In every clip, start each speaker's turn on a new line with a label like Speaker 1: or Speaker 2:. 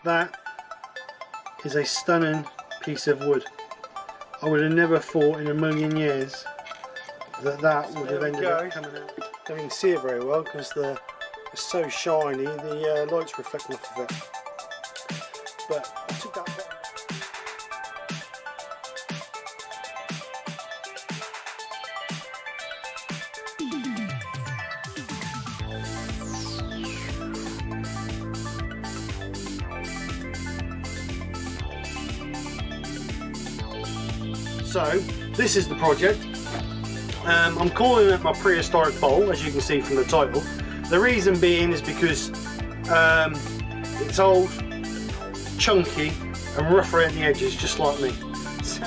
Speaker 1: That is a stunning piece of wood. I would have never thought in a million years that that would have ended up coming out. Don't even see it very well because it's so shiny, the light's reflecting off of it. But I took that bottom. So this is the project. I'm calling it my prehistoric bowl, as you can see from the title. The reason being is because it's old, chunky and rough around the edges, just like me. So,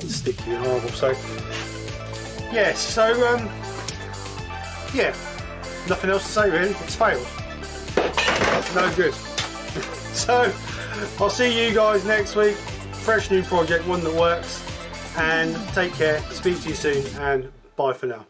Speaker 1: sticky and horrible. So yes, so yeah, nothing else to say really. It's failed. No good. So I'll see you guys next week. Fresh new project, one that works. And take care. Speak to you soon, and bye for now.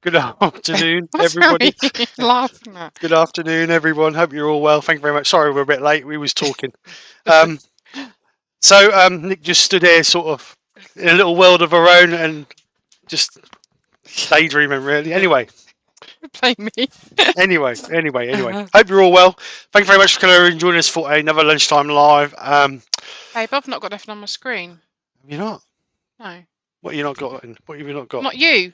Speaker 2: Good afternoon,
Speaker 3: What's
Speaker 2: everybody.
Speaker 3: laughing at?
Speaker 2: Good afternoon, everyone. Hope you're all well. Thank you very much. Sorry we're a bit late. We was talking. Nick just stood here sort of in a little world of her own and just daydreaming, really. Anyway.
Speaker 3: Play me.
Speaker 2: Anyway. Hope you're all well. Thank you very much for coming and joining us for another lunchtime live.
Speaker 3: Babe, I've not got nothing on my screen.
Speaker 2: Have you not?
Speaker 3: No.
Speaker 2: What you not got? What have you not got?
Speaker 3: Not you.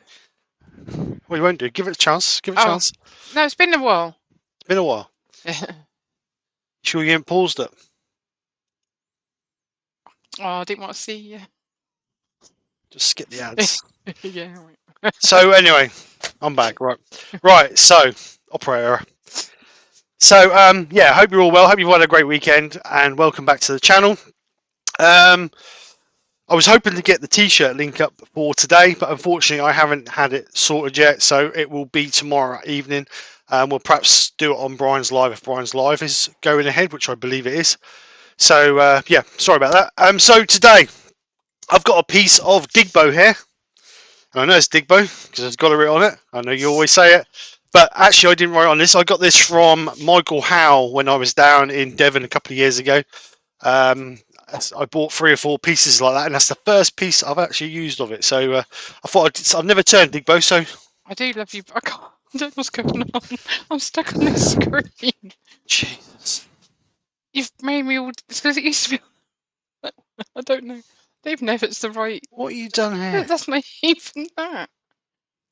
Speaker 2: Well, you won't do. Give it a chance. Give it a chance.
Speaker 3: No, it's been a while.
Speaker 2: It's been a while. Sure you haven't paused it?
Speaker 3: Oh, I didn't want to see you.
Speaker 2: Just skip the ads.
Speaker 3: Yeah.
Speaker 2: So anyway, I'm back. Right. So operator. So yeah, hope you're all well. Hope you've had a great weekend, and welcome back to the channel. I was hoping to get the t-shirt link up for today, but unfortunately I haven't had it sorted yet, so it will be tomorrow evening. We'll perhaps do it on Brian's Live if Brian's Live is going ahead, which I believe it is. So yeah, sorry about that. So today I've got a piece of Digbo here. And I know it's Digbo because it's got it written on it. I know you always say it, but actually I didn't write on this. I got this from Michael Howe when I was down in Devon a couple of years ago. I bought 3 or 4 pieces like that, and that's the first piece I've actually used of it. So I thought I've never turned Digbo, so
Speaker 3: I do love you, but I can't. I don't know what's going on. I'm stuck on this screen.
Speaker 2: Jesus.
Speaker 3: You've made me all. It's because it used to be. I don't know. I don't even know if it's the right.
Speaker 2: What have you done here?
Speaker 3: That's not even that.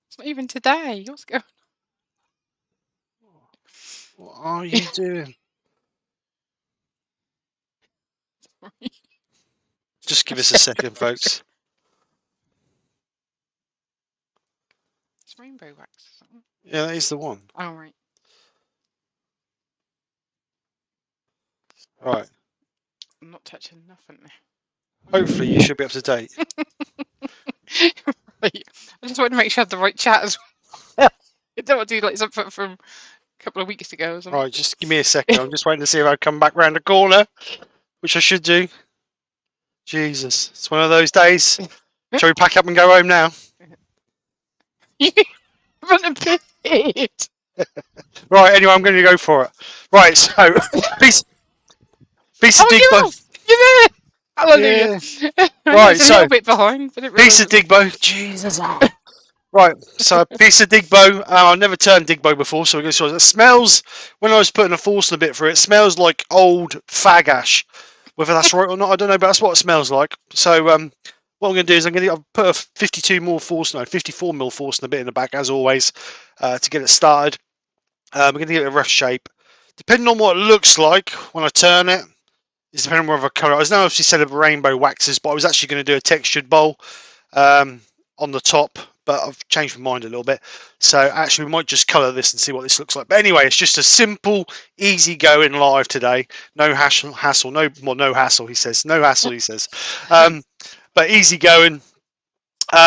Speaker 3: It's not even today. What's going on?
Speaker 2: What are you doing? Just give us a second, folks.
Speaker 3: It's rainbow wax.
Speaker 2: Yeah, that is the one.
Speaker 3: Oh, right.
Speaker 2: Right.
Speaker 3: I'm not touching nothing.
Speaker 2: Hopefully you should be up to date.
Speaker 3: Right. I just want to make sure I have the right chat as well. I don't want to do like something from couple of weeks ago or something.
Speaker 2: Right, just give me a second. I'm just waiting to see if I come back round the corner, which I should do. Jesus, it's one of those days. Shall we pack up and go home now?
Speaker 3: You run a bit.
Speaker 2: Right, anyway, I'm going to go for it. Right, so piece of dig bow.
Speaker 3: You're there. Hallelujah.
Speaker 2: Yeah.
Speaker 3: I
Speaker 2: Right,
Speaker 3: was a
Speaker 2: so
Speaker 3: little bit behind, but it
Speaker 2: piece of dig bow. Jesus. Right, so a piece of dig bow. I've never turned dig bow before, so we're going to show it. It smells, when I was putting a force in a bit for it, it smells like old fag ash. Whether that's right or not, I don't know, but that's what it smells like. So what I'm going to do is I'll put a 54 mil force in a bit in the back, as always, to get it started. We're going to give it a rough shape. Depending on what it looks like when I turn it, it's depending on what colour. I was now obviously said of rainbow waxes, but I was actually going to do a textured bowl on the top, but I've changed my mind a little bit. So actually we might just colour this and see what this looks like. But anyway, it's just a simple, easy going live today. No hassle, no hassle, he says. No hassle, he says. But easy going.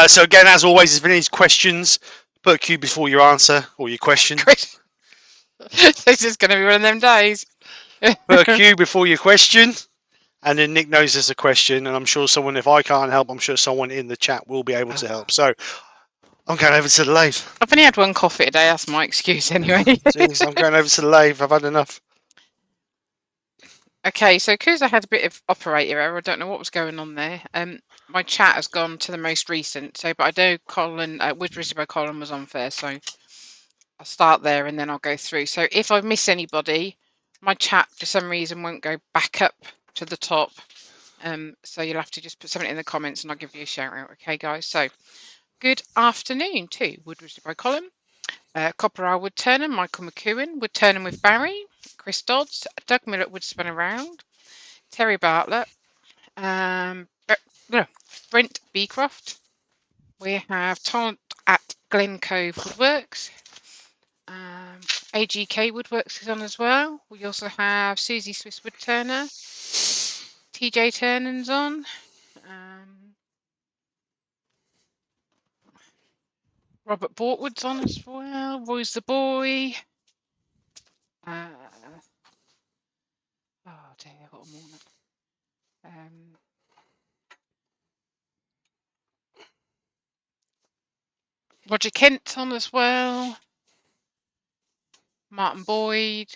Speaker 2: So again, as always, if any questions, put a Q before your answer or your question.
Speaker 3: This is going to be one of them days.
Speaker 2: Put a Q before your question. And then Nick knows there's a question, and I'm sure someone, if I can't help, I'm sure someone in the chat will be able to help. So I'm going over to the lathe.
Speaker 3: I've only had one coffee today, that's my excuse anyway.
Speaker 2: Jeez, I'm going over to the lathe. I've had enough.
Speaker 3: Okay, so because I had a bit of operator error, I don't know what was going on there. My chat has gone to the most recent, but I know Colin, Woodbury by Colin was on first, so I'll start there and then I'll go through. So if I miss anybody, my chat for some reason won't go back up to the top. So you'll have to just put something in the comments and I'll give you a shout out. Okay, guys. So good afternoon to Woodbury by Colin, Copper R Woodturning, Michael McEwen, Woodturning with Barry, Chris Dodds, Doug Miller at Woodspin Around, Terry Bartlett, Brent Beecroft. We have Todd at Glen Cove Woodworks. AGK Woodworks is on as well. We also have Susie Swiss Woodturner. TJ Turnan's on. Robert Bortwood's on as well. Roy's the boy. Oh dear, I've got them all up. Roger Kent's on as well. Martin Boyd.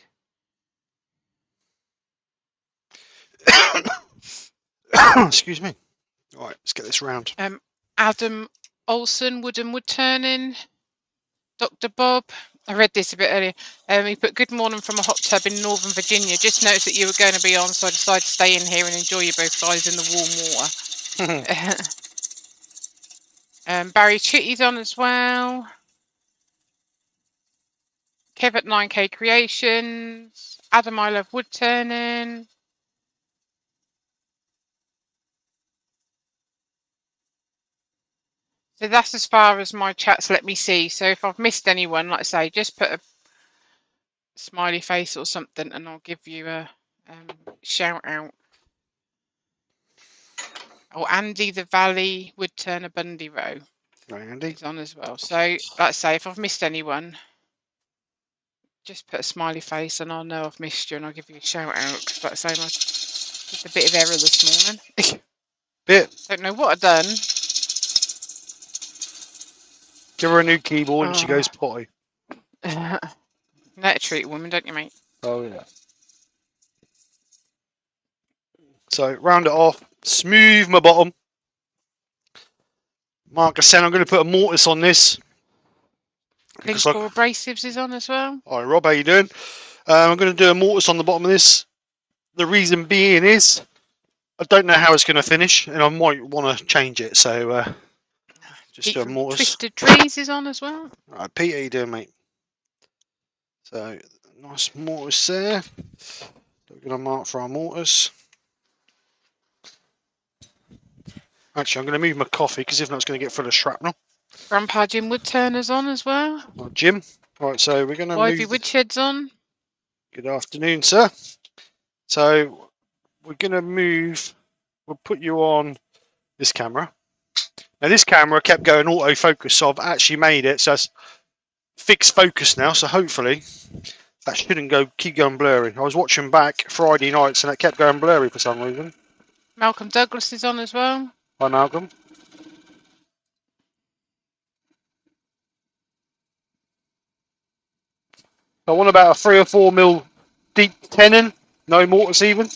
Speaker 2: Excuse me. All right, let's get this round.
Speaker 3: Adam Olson, Wood and Woodturning. Dr. Bob. I read this a bit earlier. He put good morning from a hot tub in Northern Virginia. Just noticed that you were going to be on, so I decided to stay in here and enjoy you both guys in the warm water. Barry Chitty's on as well. Kev at 9K Creations. Adam I Love Woodturning. So that's as far as my chats let me see. So if I've missed anyone, like I say, just put a smiley face or something and I'll give you a shout out. Oh, Andy the Valley Woodturner Bundy Row.
Speaker 2: Right, Andy.
Speaker 3: Is on as well. So like I say, if I've missed anyone, just put a smiley face and I'll know I've missed you and I'll give you a shout out. Because like I say, I did a bit of error this morning. Don't know what I've done.
Speaker 2: Give her a new keyboard and she goes potty.
Speaker 3: Let a treat woman, don't you, mate?
Speaker 2: Oh, yeah. So, round it off. Smooth my bottom. Mark, I said I'm going to put a mortise on this.
Speaker 3: Clinical Abrasives is on as well.
Speaker 2: Alright, Rob, how you doing? I'm going to do a mortise on the bottom of this. The reason being is I don't know how it's going to finish and I might want to change it. So, just do a mortise.
Speaker 3: Twisted Trees is on as well.
Speaker 2: Alright, Pete, how you doing, mate? So, nice mortise there. We're going to mark for our mortise. Actually, I'm going to move my coffee because if not, it's going to get full of shrapnel.
Speaker 3: Grandpa Jim Woodturner's on as well.
Speaker 2: Oh, Jim. Right, so we're going to
Speaker 3: Ivy
Speaker 2: move...
Speaker 3: Woodshed's on.
Speaker 2: Good afternoon, sir. So, we're going to move... We'll put you on this camera. Now, this camera kept going autofocus, so I've actually made it so it's fixed focus now. So, hopefully, That shouldn't keep going blurry. I was watching back Friday nights and it kept going blurry for some reason.
Speaker 3: Malcolm Douglas is on as well.
Speaker 2: Hi Malcolm. I want about a 3 or 4 mil deep tenon, no mortars even.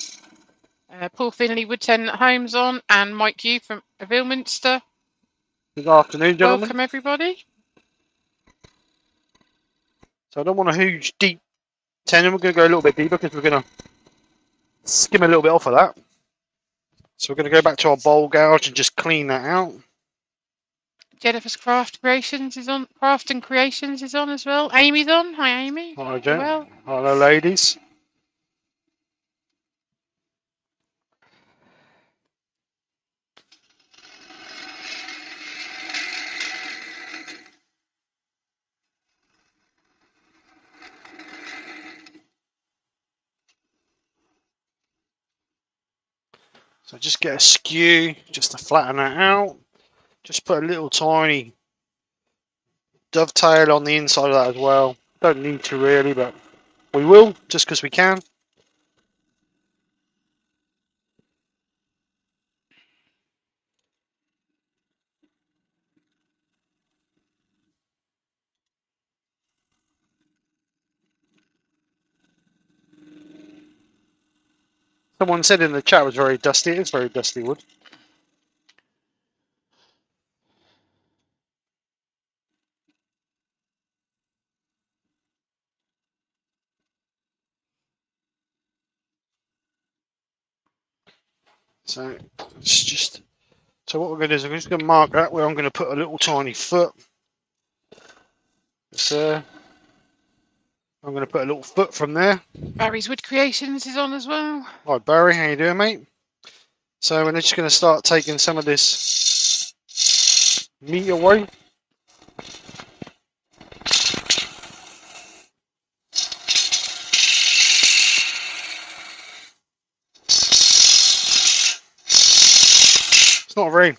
Speaker 3: Paul Finley, Woodturning at Home's on, and Mike Yu from Avilminster.
Speaker 2: Good afternoon, gentlemen.
Speaker 3: Welcome everybody.
Speaker 2: So I don't want a huge deep tenon. We're going to go a little bit deeper because we're going to skim a little bit off of that. So we're going to go back to our bowl gouge and just clean that out.
Speaker 3: Jennifer's Craft Creations is on. Craft and Creations is on as well. Amy's on. Hi, Amy.
Speaker 2: Hi, Jen.
Speaker 3: Well,
Speaker 2: Hello, ladies. So just get a skew just to flatten that out. Just put a little tiny dovetail on the inside of that as well. Don't need to really, but we will just because we can. Someone said in the chat it was very dusty. It is very dusty wood. So it's just. So what we're going to do is we're just going to mark that where I'm going to put a little tiny foot. It's there. I'm going to put a little foot from there.
Speaker 3: Barry's Wood Creations is on as well.
Speaker 2: Hi Barry, how you doing, mate? So we're just going to start taking some of this meat away. It's not very,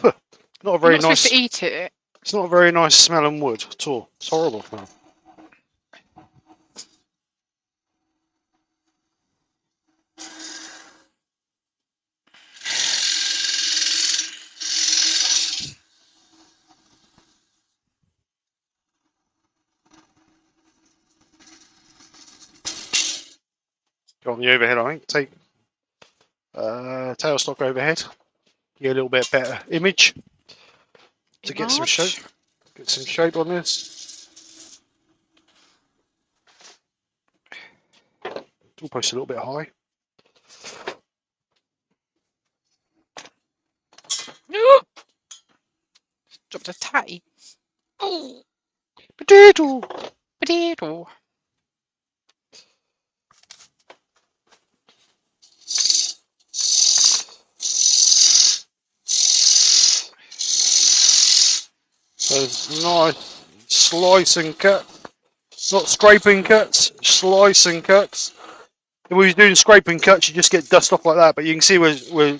Speaker 2: not a very
Speaker 3: You're not
Speaker 2: nice.
Speaker 3: supposed to eat it.
Speaker 2: It's not a very nice smelling wood at all. It's horrible smell. Go on the overhead, I think. Take tailstock overhead. Get a little bit better image to get some shape. Get some shape on this. Almost a little bit high.
Speaker 3: Dropped a tatty. Oh,
Speaker 2: Potato.
Speaker 3: potato.
Speaker 2: So nice slice and cut. Not scraping cuts, slice and cuts. If we was doing scraping cuts, you just get dust off like that. But you can see we're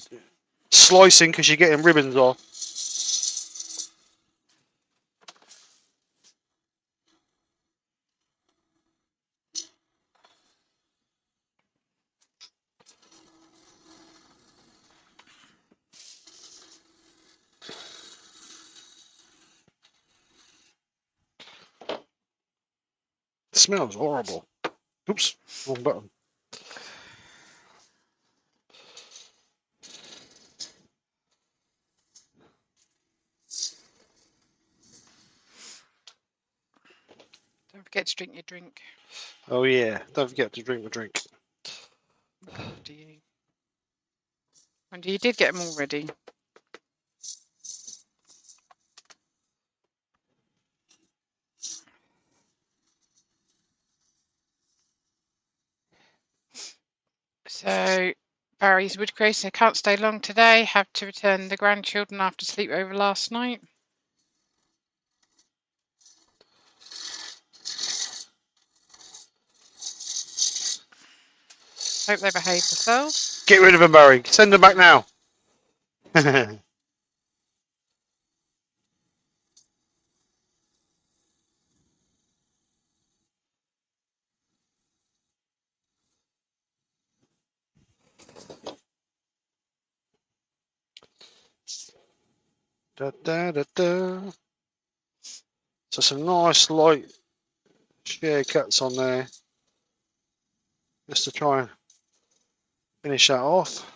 Speaker 2: slicing because you're getting ribbons off. It smells horrible. Oops, wrong button.
Speaker 3: Don't forget to drink your drink.
Speaker 2: Oh yeah, don't forget to drink the drink.
Speaker 3: Do you? And you did get them all ready. So Barry's Wood Creation. I can't stay long today. Have to return the grandchildren after sleepover last night. Hope they behave themselves.
Speaker 2: Get rid of them, Barry. Send them back now. Da, da, da, da. So some nice light shear cuts on there, just to try and finish that off.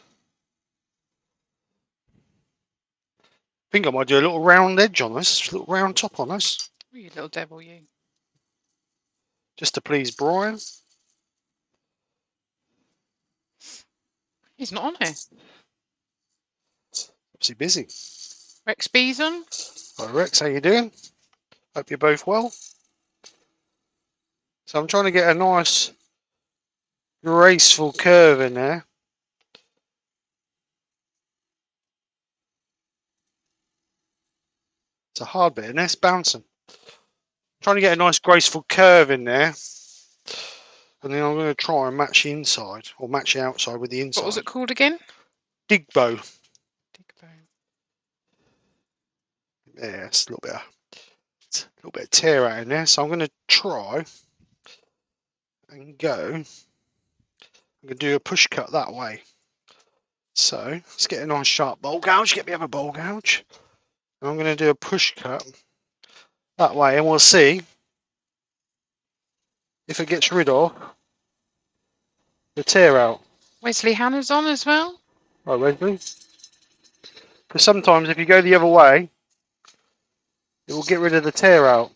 Speaker 2: I think I might do a little round edge on this, a little round top on this,
Speaker 3: Oh, you little devil, you.
Speaker 2: just to please Brian.
Speaker 3: He's not on here.
Speaker 2: Obviously busy.
Speaker 3: Rex B's on.
Speaker 2: Hi Rex, how you doing? Hope you're both well. So I'm trying to get a nice graceful curve in there. It's a hard bit, and it's bouncing. Trying to get a nice graceful curve in there, and then I'm going to try and match the inside, or match the outside with the inside.
Speaker 3: What was it called again?
Speaker 2: Digbow.
Speaker 3: Digbow.
Speaker 2: Yeah, it's a little bit of tear out in there. So I'm going to try and go. I'm going to do a push cut that way. So let's get a nice sharp bowl gouge. Get me up a bowl gouge. And I'm going to do a push cut that way, and we'll see if it gets rid of the tear out.
Speaker 3: Wesley Hannah's on as well.
Speaker 2: Right, Wesley. Because sometimes if you go the other way, it will get rid of the tear out.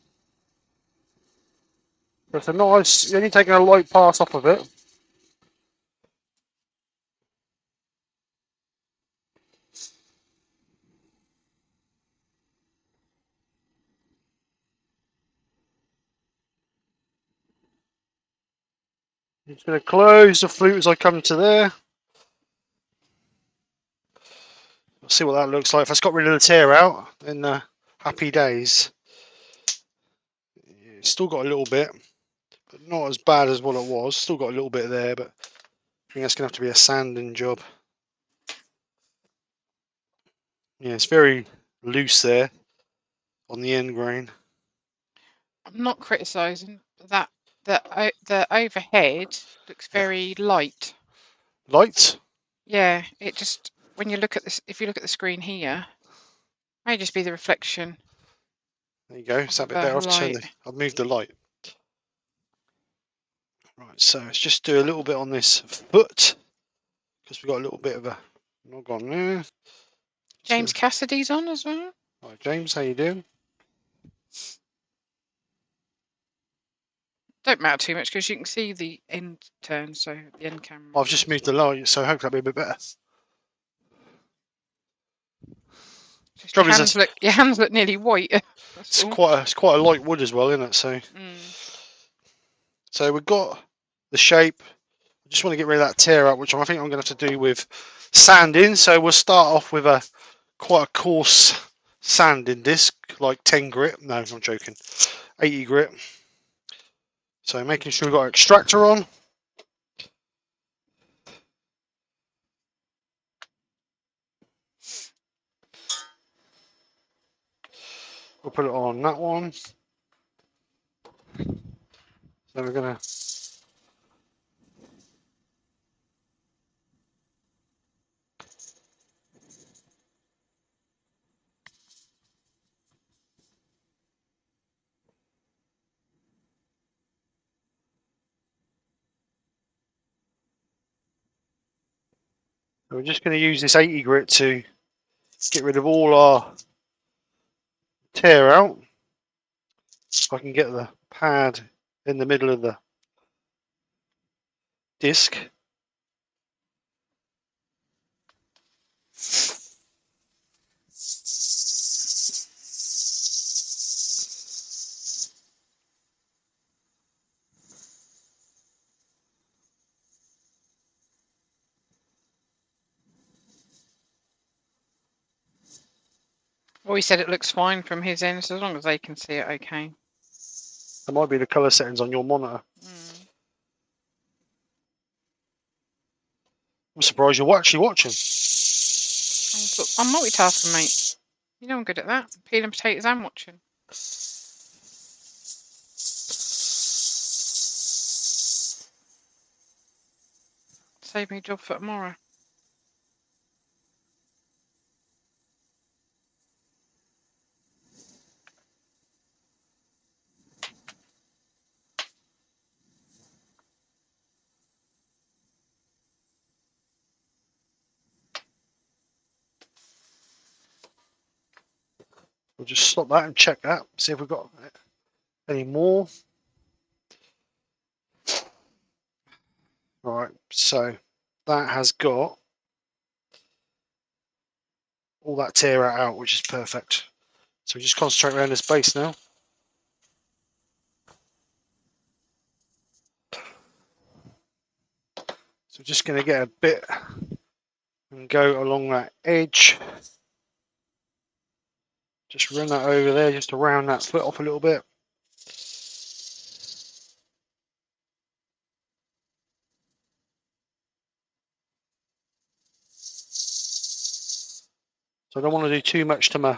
Speaker 2: So it's a nice, you're only taking a light pass off of it. I'm just going to close the flute as I come to there. We'll see what that looks like. If it's got rid of the tear out, then happy days. It's still got a little bit, but not as bad as what it was. Still got a little bit there, but I think that's going to have to be a sanding job. Yeah, it's very loose there on the end grain.
Speaker 3: I'm not criticising that. The overhead looks very light.
Speaker 2: Light?
Speaker 3: Yeah, it just when you look at this, if you look at the screen here, may just be the reflection.
Speaker 2: There you go. Is that a bit
Speaker 3: The
Speaker 2: better? I've moved the light. Right, so let's just do a little bit on this foot because we've got a little bit of a nog on there.
Speaker 3: James Cassidy's on as well.
Speaker 2: Right, James, how you doing?
Speaker 3: Don't matter too much because you can see the end turn, so the end camera.
Speaker 2: I've just moved the light, so hopefully that'll be a bit better.
Speaker 3: Just your hands look nearly white.
Speaker 2: It's quite a light wood as well, isn't it? So, so we've got the shape. I just want to get rid of that tear out, which I think I'm going to have to do with sanding. So we'll start off with quite a coarse sanding disc, like 10 grit. No, I'm joking. 80 grit. So making sure we've got our extractor on. We'll put it on that one. So we're going to we're just going to use this 80 grit to get rid of all our tear out. If I can get the pad in the middle of the disc.
Speaker 3: Well, he said it looks fine from his end, so as long as they can see it, okay.
Speaker 2: That might be the colour settings on your monitor. I'm surprised you're actually watching.
Speaker 3: I'm multitasking, mate. You know I'm good at that. Peeling potatoes and watching. Save me a job for tomorrow.
Speaker 2: We'll just stop that and check that, see if we've got any more. Right, so that has got all that tear out, which is perfect. So we just concentrate around this base now. So we're just going to get a bit and go along that edge. Just run that over there, just to round that foot off a little bit. So I don't want to do too much to my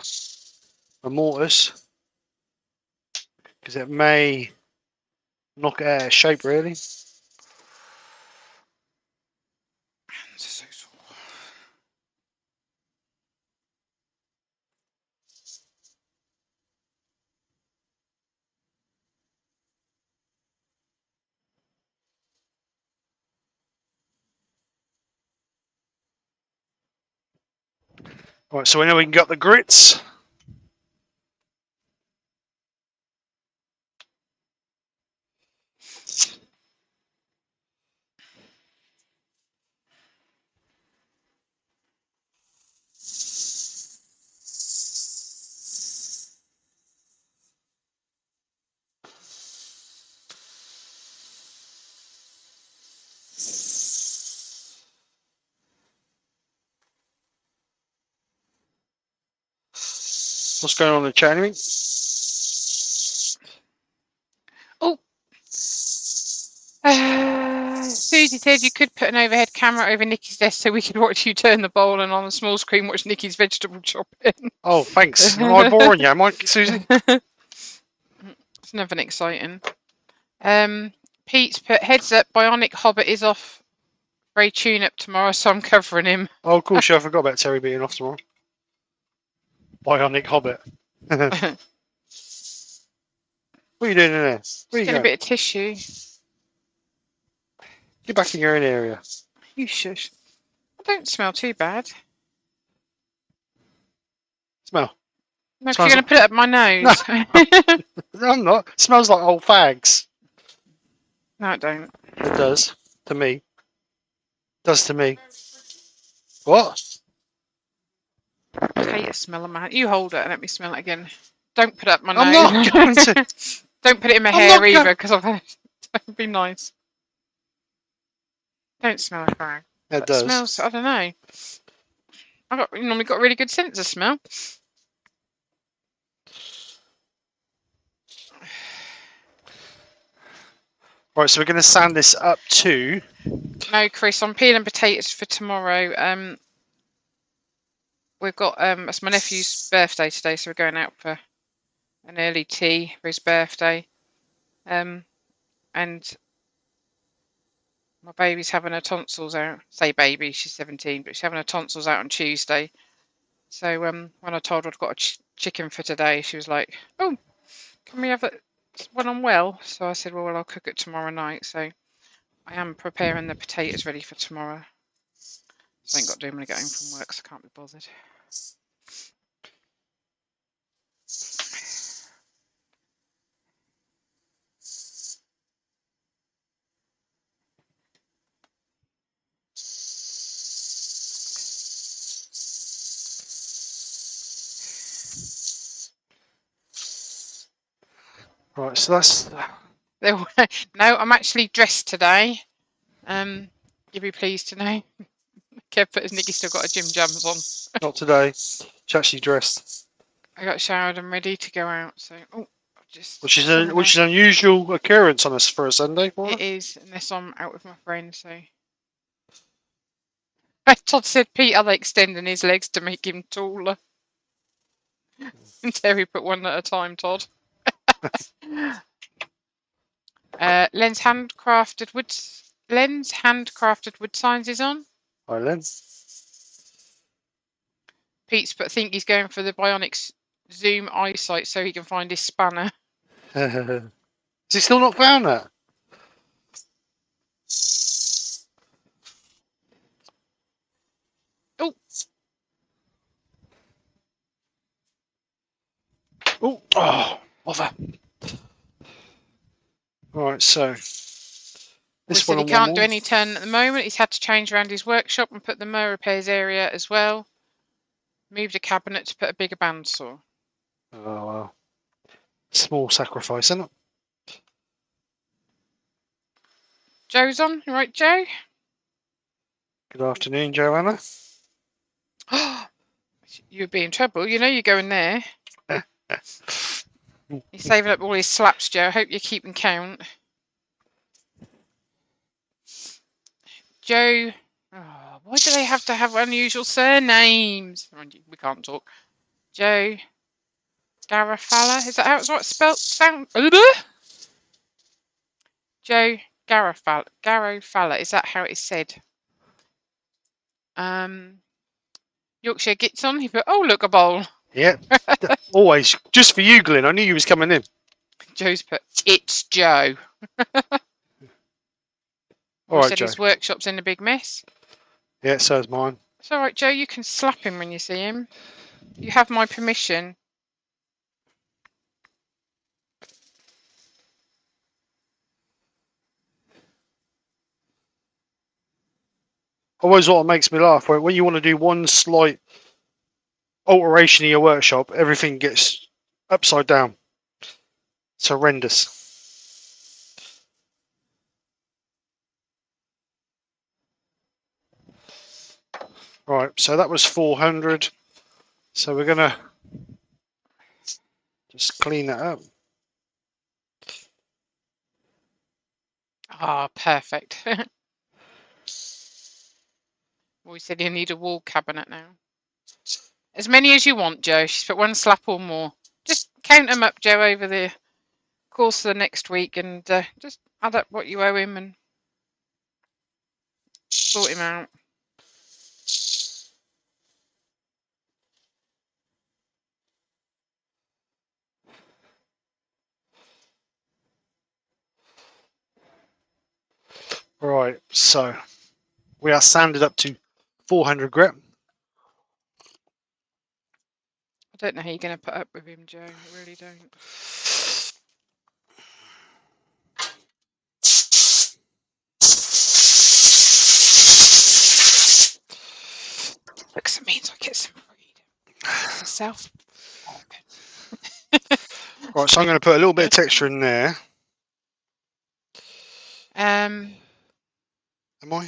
Speaker 2: mortise, because it may knock it out of shape really. Right, so we know we can get the grits. What's going on in the chat, anyway?
Speaker 3: Oh, Susie said you could put an overhead camera over Nikki's desk so we could watch you turn the bowl, and on the small screen watch Nikki's vegetable chopping.
Speaker 2: Oh, thanks. Am I boring you, am I, Susie?
Speaker 3: It's never exciting. Pete's put heads up, Bionic Hobbit is off for a tune-up tomorrow, so I'm covering him.
Speaker 2: Oh, cool. Sure, I forgot about Terry being off tomorrow. Bionic Hobbit. What are you doing in there? Where you
Speaker 3: Get a
Speaker 2: going?
Speaker 3: bit of tissue.
Speaker 2: Get back in your own area.
Speaker 3: You shush. I don't smell too bad.
Speaker 2: Smell.
Speaker 3: No, if
Speaker 2: Smells
Speaker 3: you're going to put it up my nose.
Speaker 2: I'm not. It smells like old fags.
Speaker 3: No, it don't.
Speaker 2: It does. To me. It does to me. What?
Speaker 3: I hate a smell of my hand. You hold it and let me smell it again. Don't put it up my
Speaker 2: I'm
Speaker 3: nose.
Speaker 2: not going to.
Speaker 3: Don't put it in my
Speaker 2: I'm
Speaker 3: hair
Speaker 2: not
Speaker 3: either, because I've That'd be nice. Don't smell a fag.
Speaker 2: It does.
Speaker 3: Smells, I don't know. You normally got a really good sense of smell.
Speaker 2: Right, so we're going to sand this up to.
Speaker 3: No, Chris, I'm peeling potatoes for tomorrow. We've got it's my nephew's birthday today, so we're going out for an early tea for his birthday. And my baby's having her tonsils out. Say baby, she's 17, but she's having her tonsils out on Tuesday. So when I told her I'd got a chicken for today, she was like, "Oh, can we have it when I'm well?" So I said, "Well, I'll cook it tomorrow night." So I am preparing the potatoes ready for tomorrow. So I ain't got to do them when I get home from work, so I can't be bothered.
Speaker 2: Right, so that's.
Speaker 3: No, I'm actually dressed today. You'll be pleased to know. Kev put his Nicky still got her gym jams on.
Speaker 2: Not today. She's actually dressed.
Speaker 3: I got showered and ready to go out. So,
Speaker 2: Which is an unusual occurrence on us for a Sunday.
Speaker 3: It is, unless I'm out with my friend. So, Todd said, "Pete, are they extending his legs to make him taller?" And Terry put one at a time. Todd. Len's handcrafted wood signs is on.
Speaker 2: Hi, Len.
Speaker 3: Pete's but think he's going for the Bionic Zoom eyesight so he can find his spanner.
Speaker 2: Has he still not found that?
Speaker 3: Oh,
Speaker 2: Oh, bother. Right, so
Speaker 3: We
Speaker 2: this
Speaker 3: said
Speaker 2: one
Speaker 3: he
Speaker 2: on
Speaker 3: can't
Speaker 2: one
Speaker 3: do
Speaker 2: more.
Speaker 3: any turn at the moment. He's had to change around his workshop and put the mower repairs area as well. Moved a cabinet to put a bigger bandsaw.
Speaker 2: Oh, well. Small sacrifice, isn't it?
Speaker 3: Joe's on, you right, Joe?
Speaker 2: Good afternoon, Joanna.
Speaker 3: You'd be in trouble. You know you're going there. He's saving up all his slaps, Joe. I hope you're keeping count. Joe. Oh, why do they have to have unusual surnames? We can't talk. Joe Garofalla. Is that how it's spelled? Joe Garofalla. Is that how it's said? Yorkshire gets on. He put, oh, look, a bowl.
Speaker 2: Yeah, always. Just for you, Glenn. I knew you was coming in.
Speaker 3: Joe's put, it's Joe.
Speaker 2: All right,
Speaker 3: said
Speaker 2: Joe.
Speaker 3: his workshop's in a big mess.
Speaker 2: Yeah, so is mine.
Speaker 3: It's all right, Joe. You can slap him when you see him. You have my permission.
Speaker 2: Always what makes me laugh, right? When you want to do one slight alteration in your workshop, everything gets upside down. It's horrendous. Right, so that was 400. So we're gonna just clean that up.
Speaker 3: Ah, perfect. We said you need a wall cabinet now. As many as you want, Joe. She's put one slap or more. Just count them up, Joe, over the course of the next week and just add up what you owe him and sort him out.
Speaker 2: Right, so we are sanded up to 400 grit.
Speaker 3: I don't know how you're going to put up with him, Joe. I really don't. Because it means I get some freedom. Myself.
Speaker 2: Right, so I'm going to put a little bit of texture in there. Am I?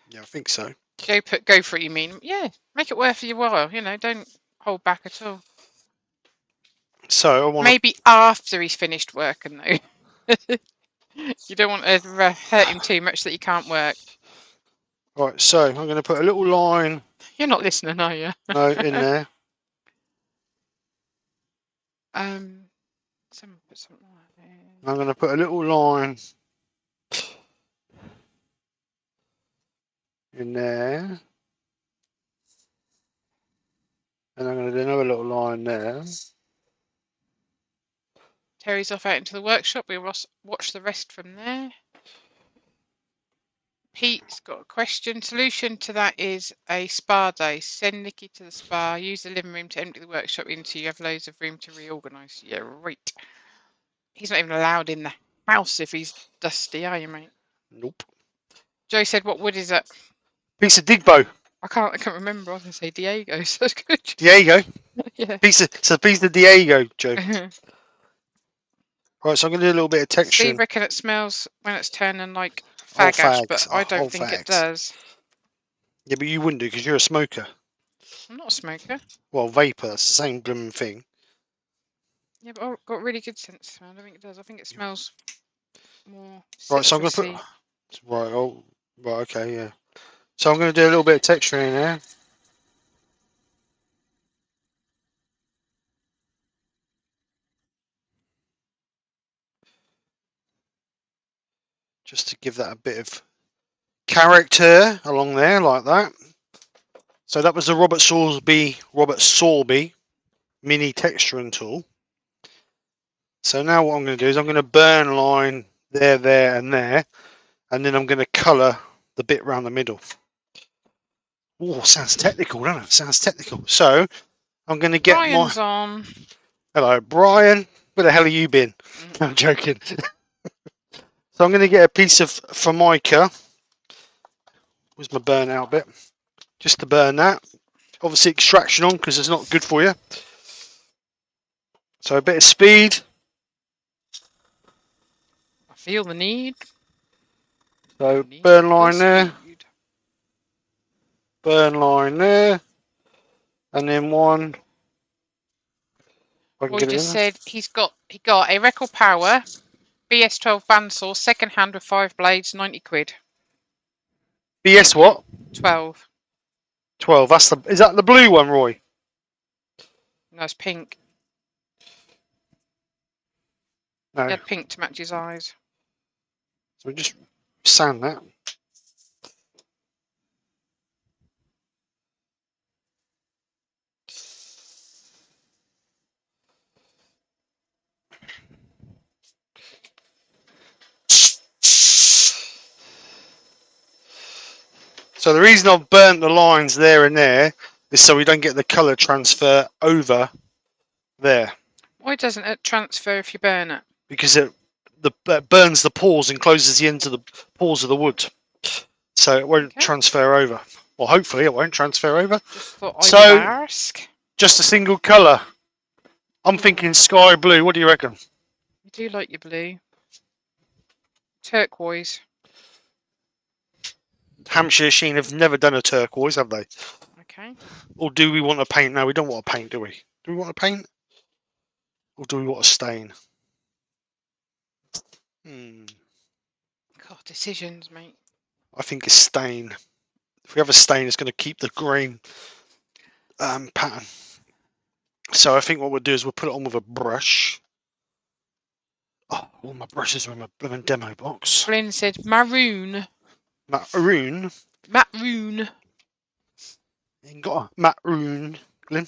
Speaker 2: Yeah, I think so.
Speaker 3: Joe put go for it, you mean? Yeah, make it worth your while. You know, don't hold back at all.
Speaker 2: So I want
Speaker 3: Maybe after he's finished working, though. You don't want to hurt him too much that you can't work.
Speaker 2: Right, so I'm going to put a little line.
Speaker 3: You're not listening, are you?
Speaker 2: No, in there.
Speaker 3: Someone put something like that.
Speaker 2: I'm going to put a little line in there. And I'm going to do another little line there.
Speaker 3: Terry's off out into the workshop. We'll watch the rest from there. Pete's got a question. Solution to that is a spa day. Send Nikki to the spa. Use the living room to empty the workshop into. You have loads of room to reorganise. Yeah, right. He's not even allowed in the house if he's dusty, are you, mate?
Speaker 2: Nope.
Speaker 3: Joe said, "What wood is it?"
Speaker 2: Piece of Digbo.
Speaker 3: I can't remember. I was going to say Diego, so that's good.
Speaker 2: Diego.
Speaker 3: Yeah.
Speaker 2: It's a piece of Diego, Joe. Right, so I'm going to do a little bit of texture.
Speaker 3: Steve reckon it smells when it's turning like
Speaker 2: Old
Speaker 3: fag ash,
Speaker 2: fags.
Speaker 3: but I don't
Speaker 2: Old
Speaker 3: think it
Speaker 2: fags.
Speaker 3: does.
Speaker 2: Yeah, but you wouldn't do because you're a smoker.
Speaker 3: I'm not a smoker.
Speaker 2: Well, vapor, it's the same blooming thing.
Speaker 3: Yeah, but I've got really good sense of smell. I don't think it does. I think it smells more
Speaker 2: Right, so I'm going to
Speaker 3: citrusy.
Speaker 2: put... Right, oh, right, okay, yeah. So I'm going to do a little bit of texture in there. Just to give that a bit of character along there, like that. So that was the Robert Sorbie mini texturing tool. So now what I'm going to do is I'm going to burn line there, and there. And then I'm going to colour the bit around the middle. Oh, sounds technical, doesn't it? Sounds technical. So I'm going to get
Speaker 3: Ryan's on.
Speaker 2: Hello, Brian. Where the hell have you been? I'm joking. So I'm going to get a piece of Formica. Where's my burnout bit? Just to burn that. Obviously extraction on because it's not good for you. So a bit of speed.
Speaker 3: I feel the need.
Speaker 2: So
Speaker 3: Need
Speaker 2: burn
Speaker 3: for
Speaker 2: line there.
Speaker 3: speed.
Speaker 2: Burn line there. And then one. If I can
Speaker 3: Roy
Speaker 2: get it
Speaker 3: just
Speaker 2: in.
Speaker 3: said he got a Record Power BS12 bandsaw, second hand with 5 blades, 90 quid.
Speaker 2: BS what?
Speaker 3: 12.
Speaker 2: 12. Is that the blue one, Roy?
Speaker 3: No, it's pink.
Speaker 2: No.
Speaker 3: He had pink to match his eyes.
Speaker 2: So we just sand that. So the reason I've burnt the lines there and there is so we don't get the colour transfer over there.
Speaker 3: Why doesn't it transfer if you burn it?
Speaker 2: Because it burns the pores and closes the ends of the pores of the wood. So it won't transfer over. Well, hopefully it won't transfer over.
Speaker 3: Just thought I
Speaker 2: So,
Speaker 3: would ask.
Speaker 2: just a single colour. I'm thinking sky blue. What do you reckon?
Speaker 3: You do like your blue. Turquoise.
Speaker 2: Hampshire Sheen have never done a turquoise, have they?
Speaker 3: Okay.
Speaker 2: Or do we want to paint? No, we don't want to paint, do we? Do we want to paint? Or do we want to stain?
Speaker 3: God, decisions, mate.
Speaker 2: I think a stain. If we have a stain, it's going to keep the grain pattern. So I think what we'll do is we'll put it on with a brush. Oh, all my brushes are in my blooming demo box.
Speaker 3: Flynn said maroon.
Speaker 2: Maroon.
Speaker 3: Maroon.
Speaker 2: You ain't got a maroon, Glenn.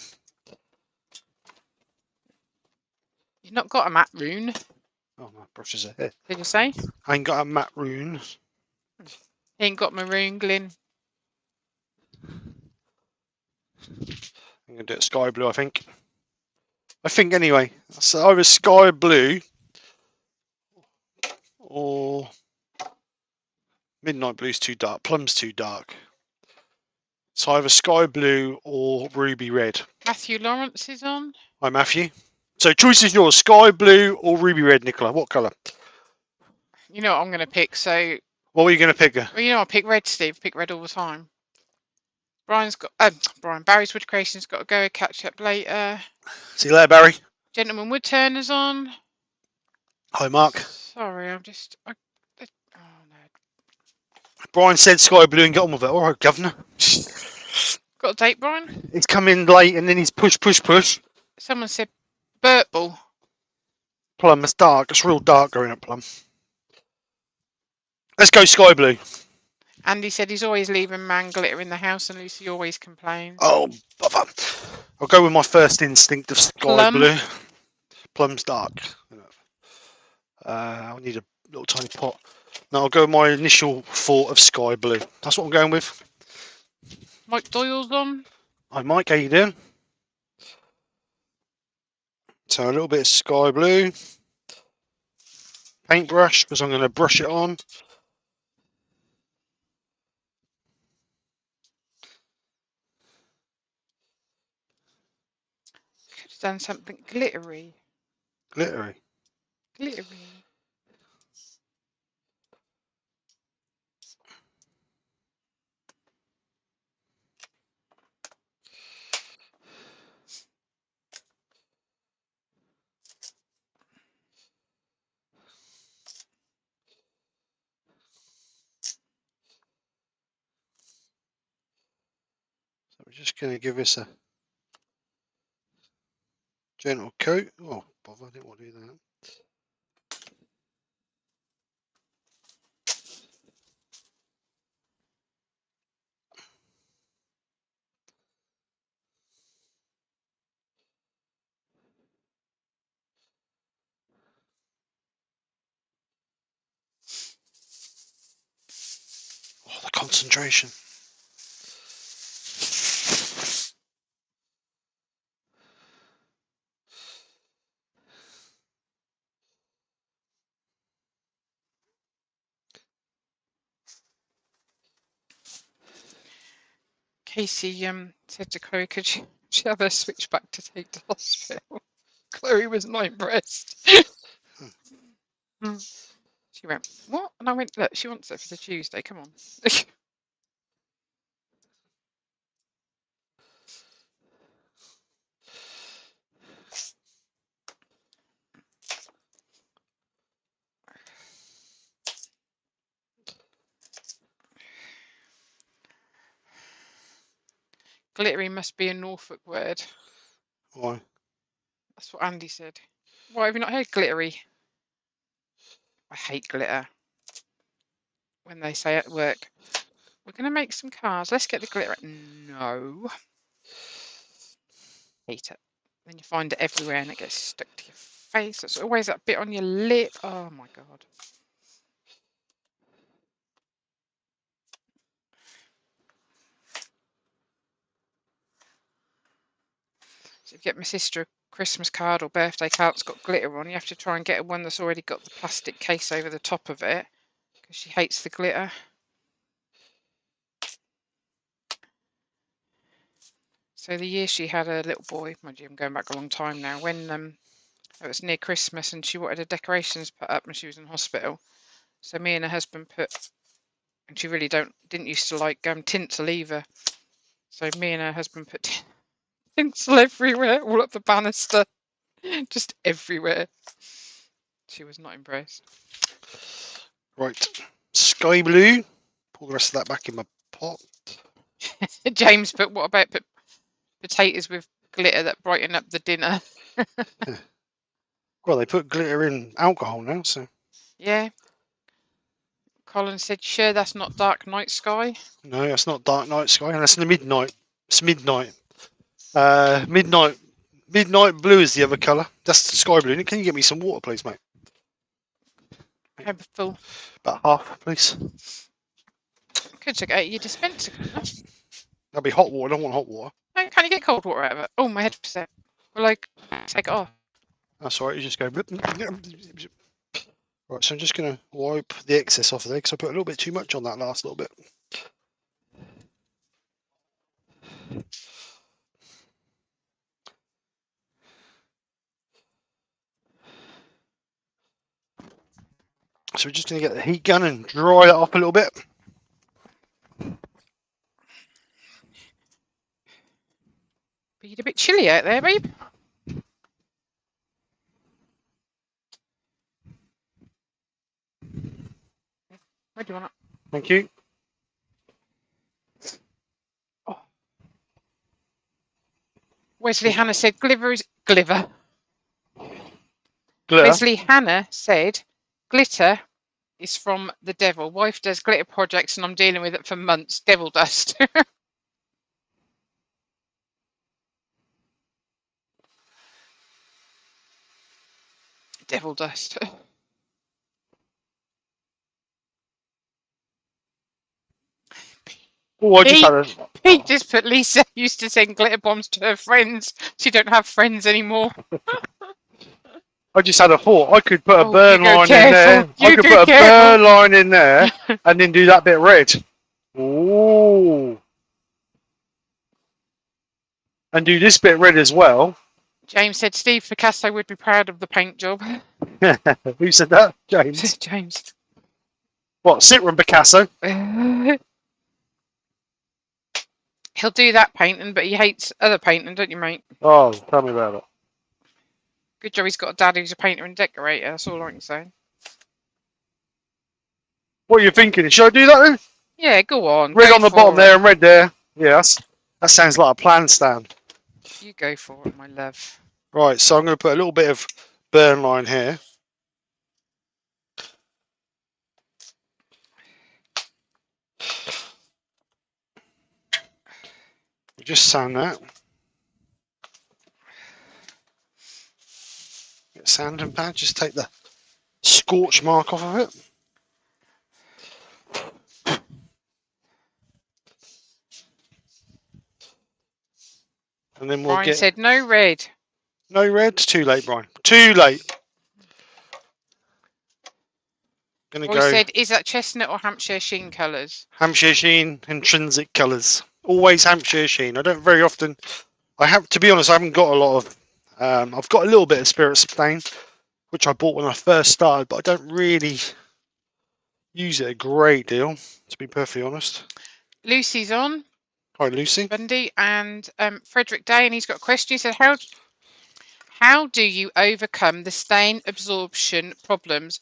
Speaker 3: You've not got a maroon.
Speaker 2: Oh, my brushes are here.
Speaker 3: Did you say?
Speaker 2: I ain't got a maroon.
Speaker 3: He ain't got maroon, Glyn.
Speaker 2: I'm going to do it sky blue, I think. Anyway. So either sky blue or midnight blue's too dark. Plum's too dark. So either sky blue or ruby red.
Speaker 3: Matthew Lawrence is on.
Speaker 2: Hi, Matthew. So choice is yours. Sky blue or ruby red, Nicola. What colour?
Speaker 3: You know what I'm going to pick, so...
Speaker 2: What were you going to pick?
Speaker 3: Well, you know I pick red, Steve. I pick red all the time. Barry's Wood Creation's got to go. Catch up later.
Speaker 2: See you later, Barry.
Speaker 3: Gentleman Woodturner's on.
Speaker 2: Hi, Mark.
Speaker 3: Sorry, I'm just... oh, no.
Speaker 2: Brian said sky blue and get on with it. All right, governor.
Speaker 3: Got a date, Brian?
Speaker 2: He's come in late and then he's push.
Speaker 3: Someone said Burtbull.
Speaker 2: Plum, it's dark. It's real dark going up, Plum. Let's go sky blue.
Speaker 3: Andy said he's always leaving man glitter in the house and Lucy always complains.
Speaker 2: Oh, bother. I'll go with my first instinct of sky blue. Plum's dark. I'll need a little tiny pot. No, I'll go with my initial thought of sky blue. That's what I'm going with.
Speaker 3: Mike Doyle's on.
Speaker 2: Hi, Mike. How you doing? So a little bit of sky blue. Paintbrush, because I'm going to brush it on.
Speaker 3: Could have done something glittery.
Speaker 2: Glittery.
Speaker 3: Glittery.
Speaker 2: So we're just going to give this a gentle coat. Oh, bother, I didn't want to do that. Oh, the concentration.
Speaker 3: Casey said to Chloe, could she have her switch back to take to hospital? Chloe was not impressed. She went, what? And I went, look, she wants it for the Tuesday. Come on. Glittery must be a Norfolk word.
Speaker 2: Why?
Speaker 3: That's what Andy said. Why have you not heard glittery? I hate glitter. When they say at work, we're going to make some cars. Let's get the glitter. No. Hate it. Then you find it everywhere and it gets stuck to your face. It's always that bit on your lip. Oh my God. So if you get my sister a Christmas card or birthday card that's got glitter on, you have to try and get her one that's already got the plastic case over the top of it because she hates the glitter. So the year she had a little boy, mind you, I'm going back a long time now, when it was near Christmas and she wanted her decorations put up and she was in hospital. So me and her husband put, and she really didn't used to like tinsel either. So me and her husband put tinsel everywhere, all up the banister, just everywhere. She was not impressed.
Speaker 2: Right, sky blue. Pour the rest of that back in my pot.
Speaker 3: James put, what about potatoes with glitter that brighten up the dinner?
Speaker 2: Well, they put glitter in alcohol now, so.
Speaker 3: Yeah. Colin said, sure, that's not dark night sky.
Speaker 2: No, that's not dark night sky, and that's in the midnight. It's midnight. Midnight blue is the other colour. That's the sky blue. Can you get me some water, please, mate?
Speaker 3: Have a full.
Speaker 2: About half, please.
Speaker 3: Could check out your dispenser.
Speaker 2: That'll be hot water. I don't want hot water.
Speaker 3: No, can you get cold water out of it? Oh, my headset. Well, like, take it off.
Speaker 2: That's all right. You just go. Right, so I'm just going to wipe the excess off there because I put a little bit too much on that last little bit. So we're just going to get the heat gun and dry that up a little bit.
Speaker 3: But you're a bit chilly out there, babe. Where do you want it?
Speaker 2: Thank you.
Speaker 3: Oh. Wesley Hannah said, glitter. Wesley Hannah said, glitter is from the devil. Wife does glitter projects and I'm dealing with it for months. Devil dust. Devil dust.
Speaker 2: Oh, I just had a...
Speaker 3: Pete just put Lisa used to send glitter bombs to her friends. She don't have friends anymore.
Speaker 2: I just had a thought. I could put a burn line in there.
Speaker 3: I could put a
Speaker 2: burn line in there and then do that bit red. Ooh. And do this bit red as well.
Speaker 3: James said Steve Picasso would be proud of the paint job.
Speaker 2: Who said that? James.
Speaker 3: James.
Speaker 2: What, Citron Picasso?
Speaker 3: He'll do that painting, but he hates other painting, don't you, mate?
Speaker 2: Oh, tell me about it.
Speaker 3: Good job he's got a dad who's a painter and decorator. That's all I can say.
Speaker 2: What are you thinking? Should I do that then?
Speaker 3: Yeah, go on.
Speaker 2: Red
Speaker 3: go
Speaker 2: on the bottom there and red there. Yeah, that sounds like a plan stand.
Speaker 3: You go for it, my love.
Speaker 2: Right, so I'm going to put a little bit of burn line here. Just sand that. Get a sanding pad, just take the scorch mark off of it. And then we'll
Speaker 3: Brian said no red.
Speaker 2: No red? Too late, Brian. Too late.
Speaker 3: Boy said, is that chestnut or Hampshire sheen colours?
Speaker 2: Hampshire sheen intrinsic colours. always Hampshire sheen. I don't very often. I have, to be honest, I haven't got a lot of. I've got a little bit of spirit stain, which I bought when I first started, but I don't really use it a great deal, to be perfectly honest.
Speaker 3: Lucy's on.
Speaker 2: Hi, Lucy.
Speaker 3: Bundy and Frederick Day, and he's got a question. He said, how do you overcome the stain absorption problems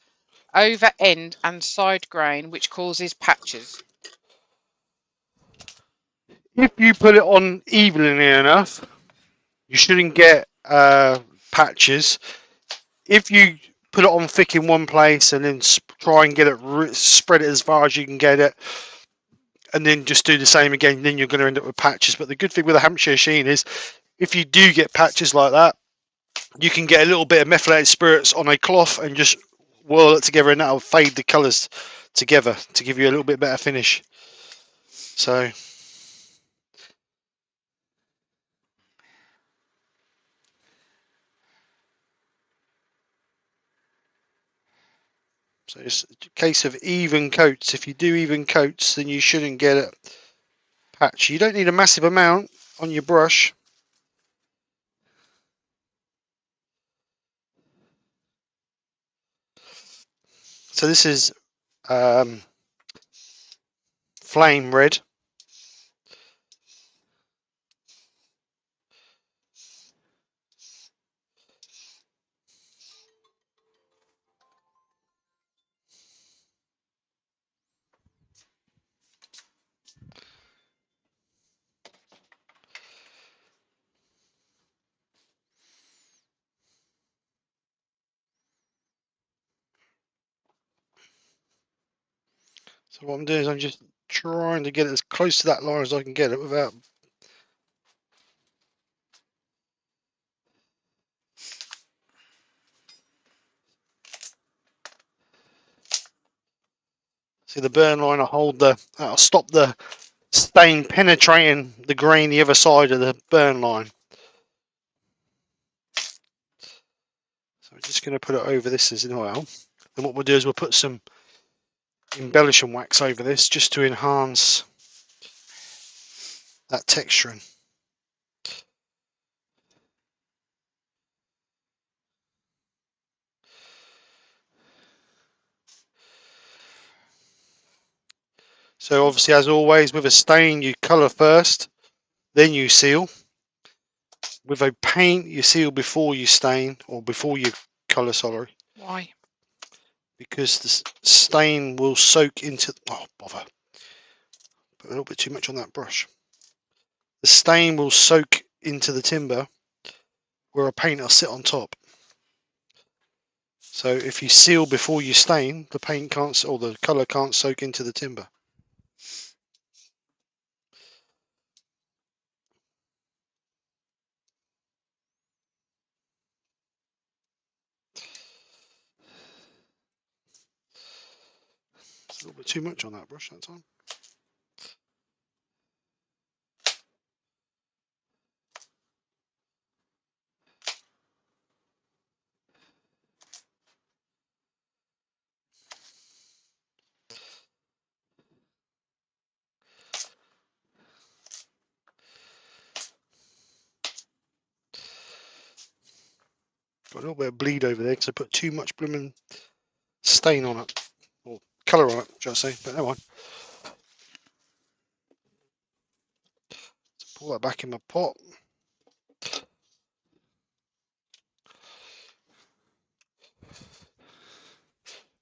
Speaker 3: over end and side grain, which causes patches?
Speaker 2: If you put it on evenly enough, you shouldn't get patches. If you put it on thick in one place and then try and get it, spread it as far as you can get it, and then just do the same again, then you're going to end up with patches. But the good thing with a Hampshire sheen is, if you do get patches like that, you can get a little bit of methylated spirits on a cloth and just whirl it together, and that'll fade the colours together to give you a little bit better finish. So it's a case of even coats. If you do even coats, then you shouldn't get a patch. You don't need a massive amount on your brush. So this is flame red. So what I'm doing is I'm just trying to get it as close to that line as I can get it without. See the burn line, I'll stop the stain penetrating the grain the other side of the burn line. So I'm just going to put it over this as well. And what we'll do is we'll put some embellishment wax over this just to enhance that texturing. So obviously, as always, with a stain, you colour first, then you seal. With a paint, you seal before you stain, or before you colour, sorry.
Speaker 3: Why?
Speaker 2: Because the stain will soak into... Oh, bother. Put a little bit too much on that brush. The stain will soak into the timber, where a paint will sit on top. So if you seal before you stain, the paint can't, or the colour can't soak into the timber. A little bit too much on that brush that time. Got a little bit of bleed over there because I put too much blooming stain on it, or colour on it, shall I say, but never mind. Pull that back in my pot.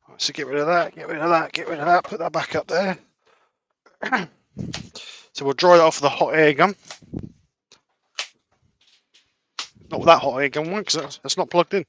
Speaker 2: Right, so get rid of that, get rid of that, get rid of that, put that back up there. So we'll dry that off with a hot air gun. Not with that hot air gun one, because that's not plugged in.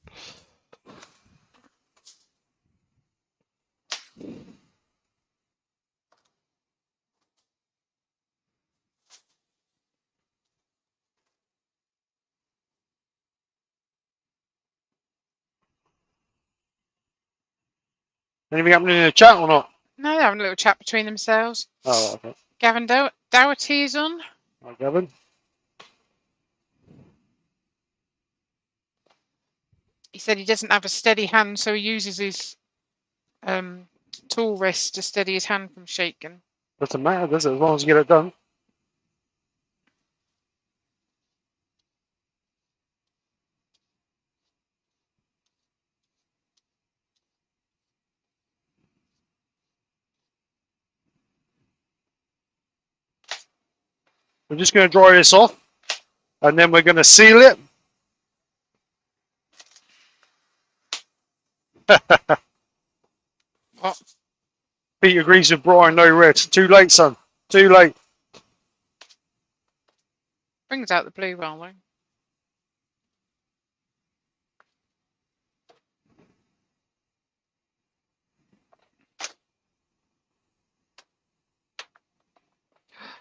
Speaker 2: Anything happening in the chat or not?
Speaker 3: No, they're having a little chat between themselves.
Speaker 2: Oh, okay.
Speaker 3: Gavin Dougherty is on.
Speaker 2: Hi, Gavin.
Speaker 3: He said he doesn't have a steady hand, so he uses his tool wrist to steady his hand from shaking.
Speaker 2: Doesn't matter, does it? As long as you get it done. We're just going to dry this off, and then we're going to seal it.
Speaker 3: What?
Speaker 2: Pete agrees with Brian, no red. Too late, son. Too late.
Speaker 3: Brings out the blue well though.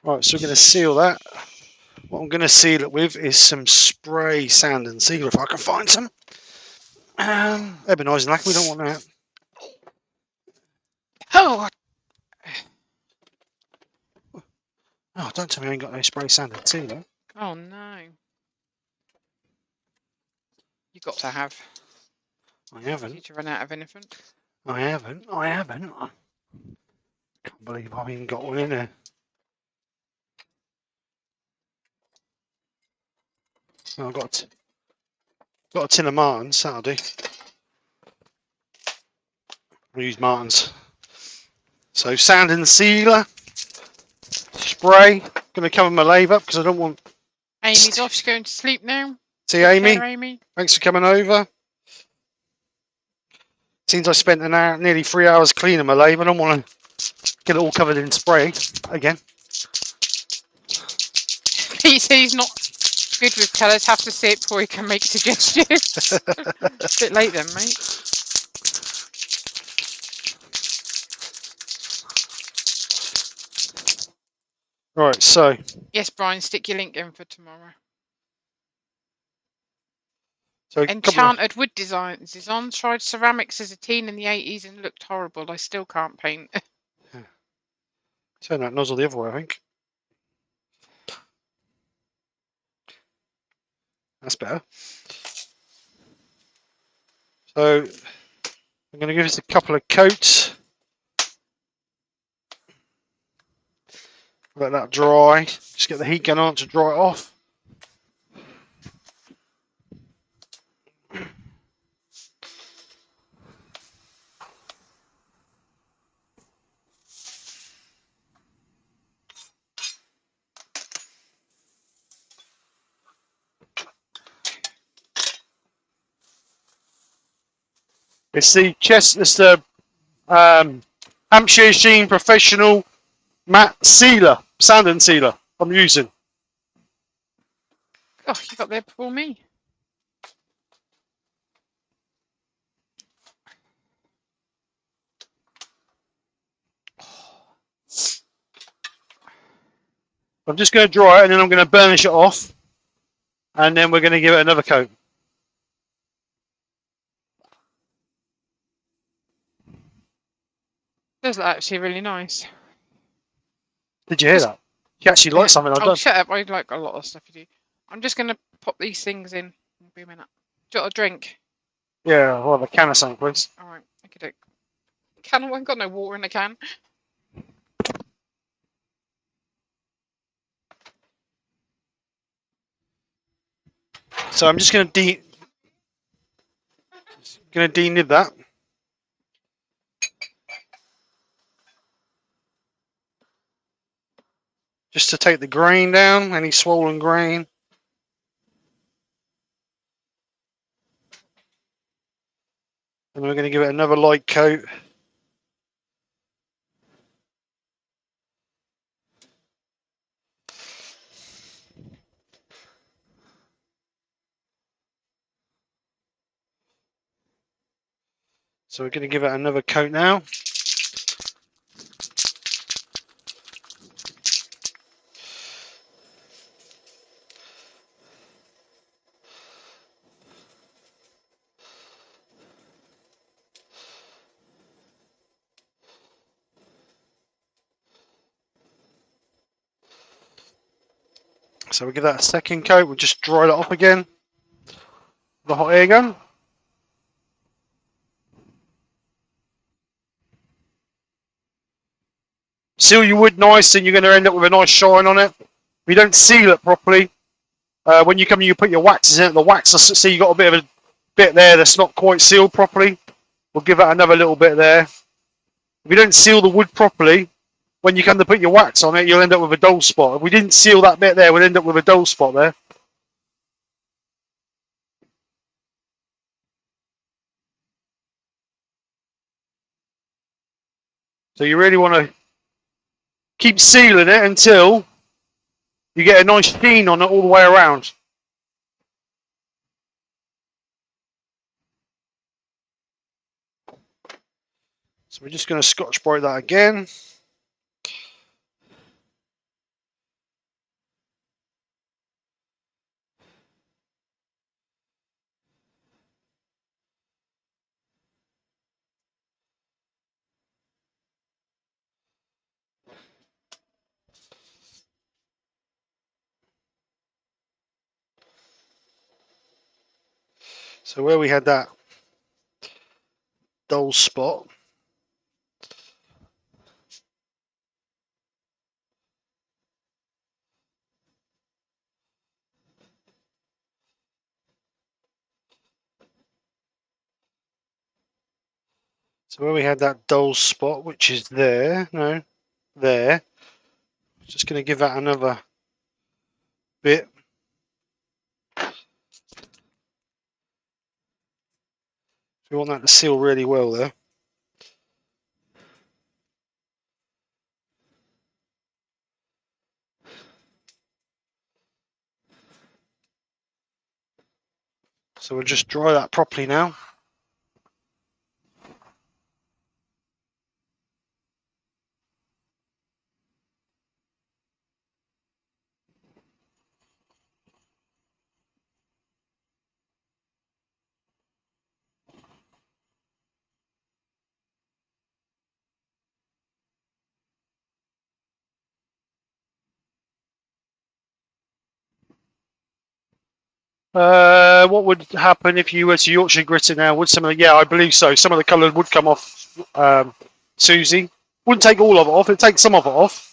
Speaker 2: Right, so we're going to seal that. What I'm going to seal it with is some spray sand and seal if I can find some. Ebonizing lac, we don't want that.
Speaker 3: Oh,
Speaker 2: Oh, don't tell me I ain't got no spray sand and sealer.
Speaker 3: oh no. You got to have.
Speaker 2: I
Speaker 3: You
Speaker 2: haven't.
Speaker 3: need to run out of anything.
Speaker 2: I haven't. I haven't. I can't believe I've even got one in there. Oh, I've got a tin of Martins, that'll do. I'll use Martins. So sand and sealer, spray. Going to cover my lathe up because I don't want.
Speaker 3: Amy's off. She's going to sleep now.
Speaker 2: See, Amy.
Speaker 3: Care, Amy.
Speaker 2: Thanks for coming over. Seems I spent an hour, nearly 3 hours cleaning my lathe. I don't want to get it all covered in spray again.
Speaker 3: Pete said he's not good with colours. Have to see it before he can make suggestions. Bit late then, mate.
Speaker 2: Right, so.
Speaker 3: Yes, Brian, stick your link in for tomorrow.
Speaker 2: So
Speaker 3: Enchanted Wood Designs is on. Tried ceramics as a teen in the 80s and looked horrible. I still can't paint.
Speaker 2: Turn that nozzle the other way, I think. That's better. So I'm going to give this a couple of coats. Let that dry. Just get the heat gun on to dry it off. It's the Hampshire Sheen Professional Matte Sealer, sand and sealer I'm using.
Speaker 3: Oh, you got there before me.
Speaker 2: I'm just going to dry it and then I'm going to burnish it off. And then we're going to give it another coat.
Speaker 3: Does look actually really nice.
Speaker 2: Did you hear that? You actually like something I've done.
Speaker 3: Shut up. I like a lot of stuff you do. I'm just going to pop these things in. It'll be a minute. Do you want a drink?
Speaker 2: Yeah, I'll have a can of something, please.
Speaker 3: Alright, okay. Can I? I've got no water in the can.
Speaker 2: So I'm just going to denib that. Just to take the grain down, any swollen grain. And we're going to give it another light coat. So we're going to give it another coat now. So we'll give that a second coat. We'll just dry it off again. The hot air gun. Seal your wood nice and you're going to end up with a nice shine on it. If you don't seal it properly, when you come and you put your waxes in it, the wax, see you got a bit of a bit there that's not quite sealed properly. We'll give it another little bit there. If you don't seal the wood properly, when you come to put your wax on it, you'll end up with a dull spot. If we didn't seal that bit there, we'll end up with a dull spot there. So you really want to keep sealing it until you get a nice sheen on it all the way around. So we're just going to Scotch Brite that again. So where we had that dull spot, which is there, no, there, just going to give that another bit. We want that to seal really well there. So we'll just dry that properly now. What would happen if you were to Yorkshire grit it now? Would some of the, yeah, I believe so. Some of the colour would come off, Susie. Wouldn't take all of it off, it'd take some of it off.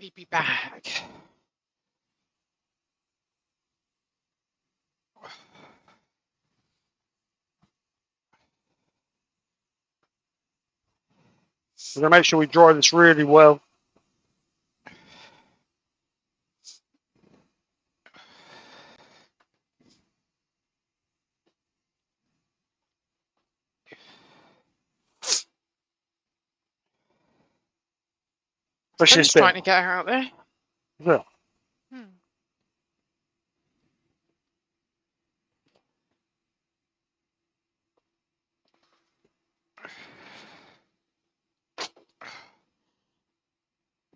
Speaker 3: We'll be back.
Speaker 2: We're going to make sure we dry this really well. Especially
Speaker 3: Sun's
Speaker 2: this bit.
Speaker 3: trying to get her out there.
Speaker 2: Yeah.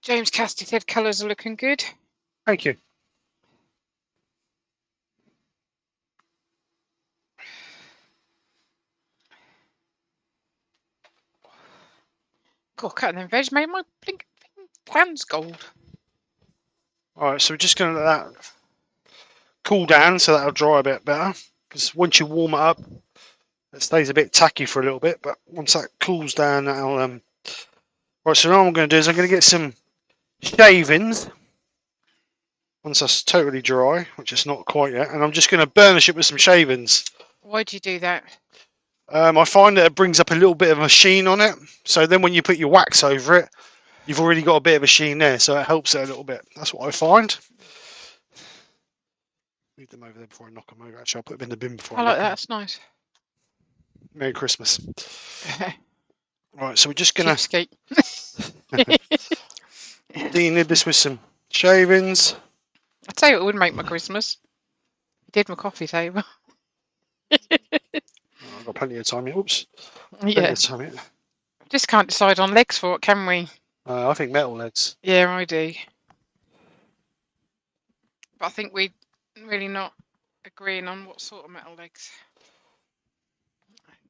Speaker 3: James Casti said colours are looking good.
Speaker 2: Thank you.
Speaker 3: God, cutting them veg made my hands gold.
Speaker 2: Alright, so we're just going to let that cool down so that'll dry a bit better. Because once you warm it up, it stays a bit tacky for a little bit, but once that cools down, that'll... Right, so now what I'm going to do is I'm going to get some shavings. Once that's totally dry, which it's not quite yet, and I'm just going to burnish it with some shavings.
Speaker 3: Why do you do that?
Speaker 2: I find that it brings up a little bit of a sheen on it, so then when you put your wax over it, you've already got a bit of a sheen there, so it helps it a little bit. That's what I find. Leave them over there before I knock them over. Actually, I'll put them in the bin before
Speaker 3: I
Speaker 2: I
Speaker 3: like
Speaker 2: knock
Speaker 3: that,
Speaker 2: them.
Speaker 3: that's nice.
Speaker 2: Merry Christmas. Right, so we're just going to
Speaker 3: Cheapskate.
Speaker 2: denib this with some shavings.
Speaker 3: I'd say it would make my Christmas. It did my coffee table.
Speaker 2: Oh, I've got plenty of time yet. Oops. Plenty
Speaker 3: Yeah.
Speaker 2: of time yet.
Speaker 3: Just can't decide on legs for it, can we?
Speaker 2: I think metal legs.
Speaker 3: Yeah, I do. But I think we're really not agreeing on what sort of metal legs.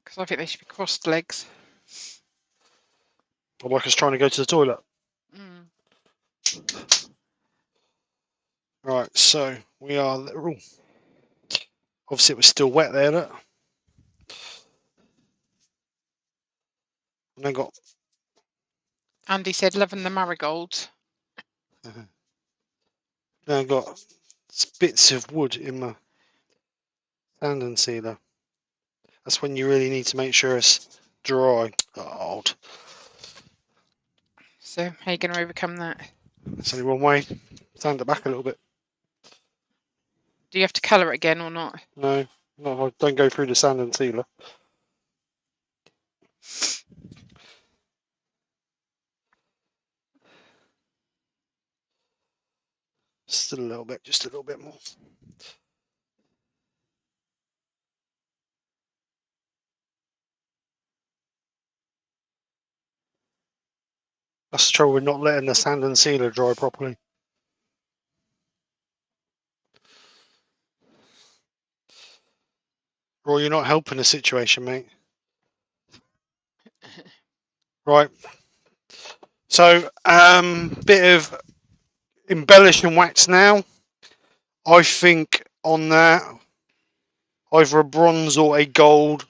Speaker 3: Because I think they should be crossed legs.
Speaker 2: I'm like us trying to go to the toilet.
Speaker 3: Mm.
Speaker 2: Right, so we are... Ooh. Obviously, it was still wet there. Look. And I got.
Speaker 3: Andy said, loving the marigolds.
Speaker 2: Now I got bits of wood in my sand and sealer. That's when you really need to make sure it's dry. Oh,
Speaker 3: So how are you going to overcome that?
Speaker 2: there's only one way. Sand it back a little bit.
Speaker 3: Do you have to colour it again or not?
Speaker 2: No, I don't go through the sand and sealer. Still a little bit, just a little bit more. That's the trouble with not letting the sand and sealer dry properly. Roy, you're not helping the situation, mate. Right. So, bit of embellish and wax now. I think on that, either a bronze or a gold.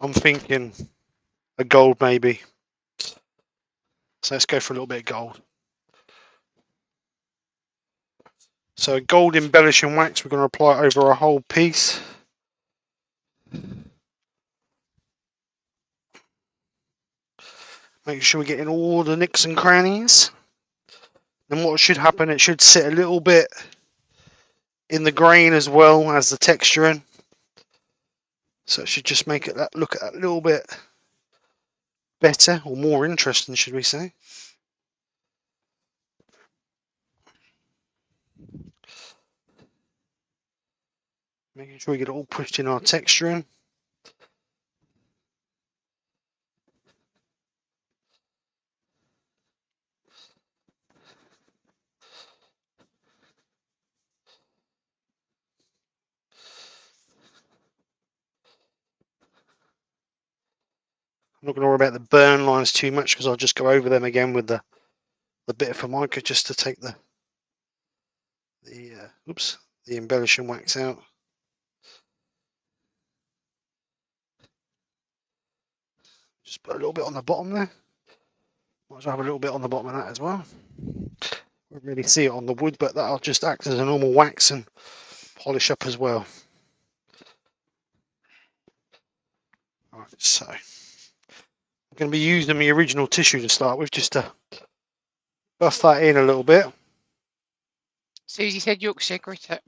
Speaker 2: I'm thinking a gold maybe. So let's go for a little bit of gold. So gold embellish and wax, we're going to apply it over a whole piece. Make sure we're getting all the nicks and crannies. Then what should happen, it should sit a little bit in the grain as well as the texturing. So it should just make it look at that little bit better or more interesting, should we say. Making sure we get it all pushed in our texturing. I'm not going to worry about the burn lines too much because I'll just go over them again with the bit of formica just to take the embellishing wax out. Just put a little bit on the bottom there. Might as well have a little bit on the bottom of that as well. Won't really see it on the wood, but that'll just act as a normal wax and polish up as well. Right, so I'm going to be using the original tissue to start with, just to buff that in a little bit.
Speaker 3: Susie said Yorkshire grit it.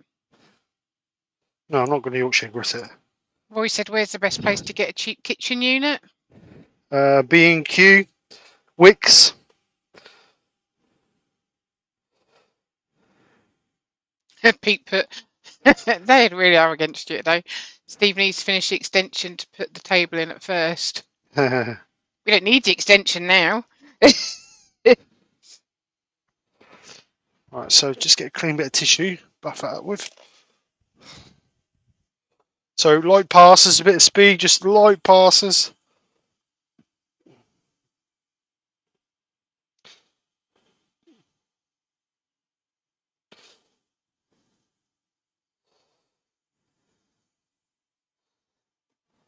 Speaker 2: No, I'm not going to Yorkshire grit it.
Speaker 3: Roy said, where's the best place to get a cheap kitchen unit?
Speaker 2: B&Q, Wix.
Speaker 3: Pete put, they really are against you though. Steve needs to finish the extension to put the table in at first.
Speaker 2: Right,
Speaker 3: We don't need the extension now.
Speaker 2: so just get a clean bit of tissue, buff that up with. So light passes, a bit of speed, just light passes.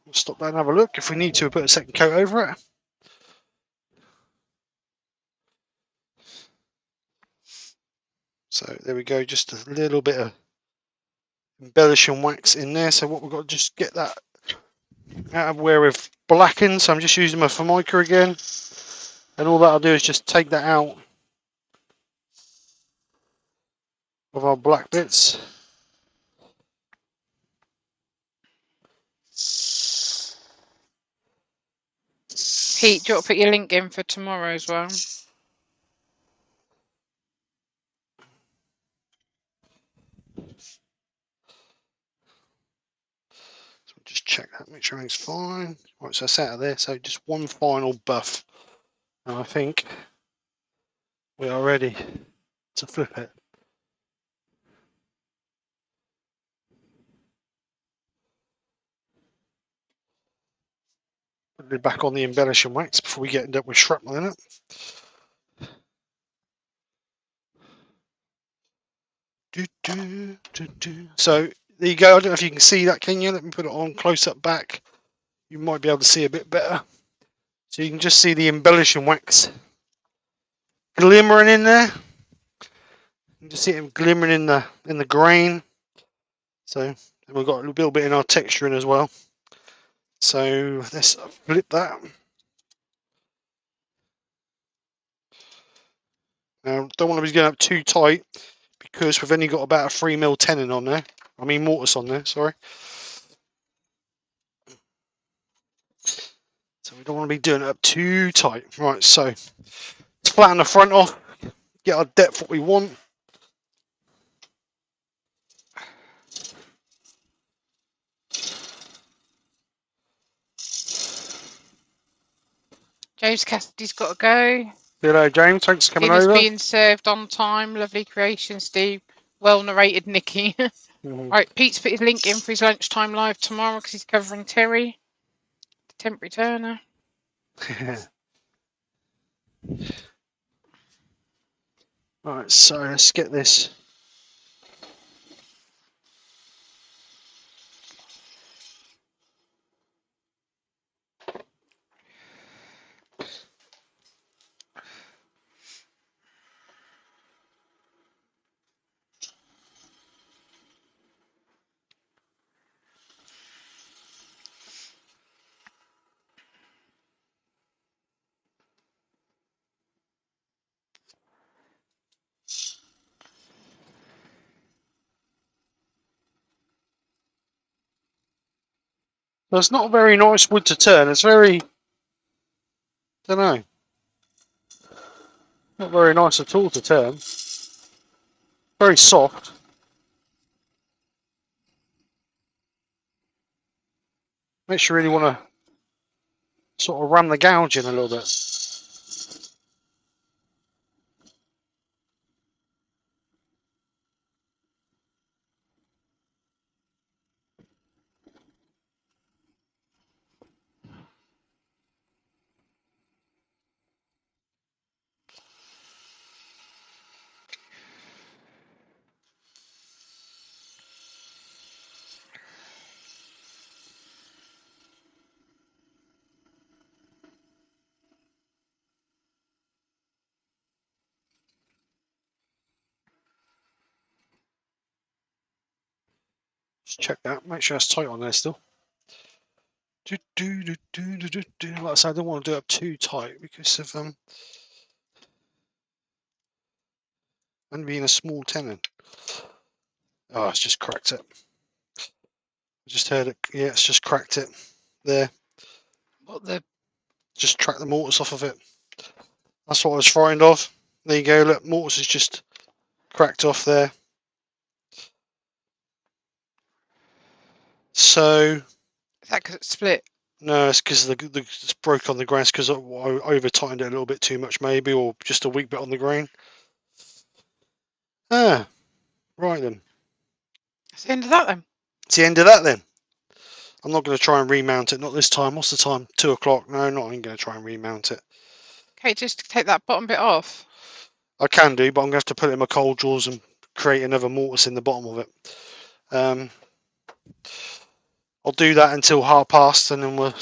Speaker 2: We'll stop that and have a look. If we need to, we'll put a second coat over it. So there we go, just a little bit of embellishing wax in there. So what we've got to just get that out of where we've blackened. So I'm just using my formica again. And all that I'll do is just take that out of our black bits.
Speaker 3: Pete, do you want to put your link in for tomorrow as well?
Speaker 2: So just check that, make sure everything's fine. Right, so that's out of there. So just one final buff. And I think we are ready to flip it. Put it back on the embellishing wax before we get up with shrapnel in it. So there you go. I don't know if you can see that, can you? Let me put it on close up back. You might be able to see a bit better. So you can just see the embellishing wax glimmering in there. You can just see it glimmering in the grain. So we've got a little bit in our texturing as well. So let's flip that. Now don't want to be going up too tight because we've only got about a 3mm tenon on there. I mean mortise on there, sorry. So we don't want to be doing it up too tight. Right, so let's flatten the front off, get our depth what we want.
Speaker 3: James Cassidy's got to go.
Speaker 2: Hello, James. Thanks for coming
Speaker 3: Dinner's
Speaker 2: over.
Speaker 3: being served on time. Lovely creation, Steve. Well narrated, Nikki. Right, Pete's put his link in for his lunchtime live tomorrow because he's covering Terry, the temp returner.
Speaker 2: Right, so let's get this. Well, it's not a very nice wood to turn. It's very, don't know, not very nice at all to turn. Very soft. Makes you really want to sort of ram the gouge in a little bit. Just check that. Make sure it's tight on there still. Like I said, I don't want to do it up too tight because of and being a small tenon. Oh, it's just cracked it. I just heard it. Yeah, it's just cracked it. There.
Speaker 3: What the?
Speaker 2: Just track the mortise off of it. That's what I was frightened of. There you go. Look, mortise is just cracked off there. So.
Speaker 3: Is that because it's split?
Speaker 2: No, it's because it's broke on the grain. It's because I over tightened it a little bit too much, maybe, or just a weak bit on the grain. Ah, right then.
Speaker 3: That's the end of that then.
Speaker 2: It's the end of that then. I'm not going to try and remount it. Not this time. What's the time? 2 o'clock. No, not even going to try and remount it.
Speaker 3: Okay, just take that bottom bit off.
Speaker 2: I can do, but I'm going to have to put it in my cold drawers and create another mortise in the bottom of it. I'll do that until past, and then we'll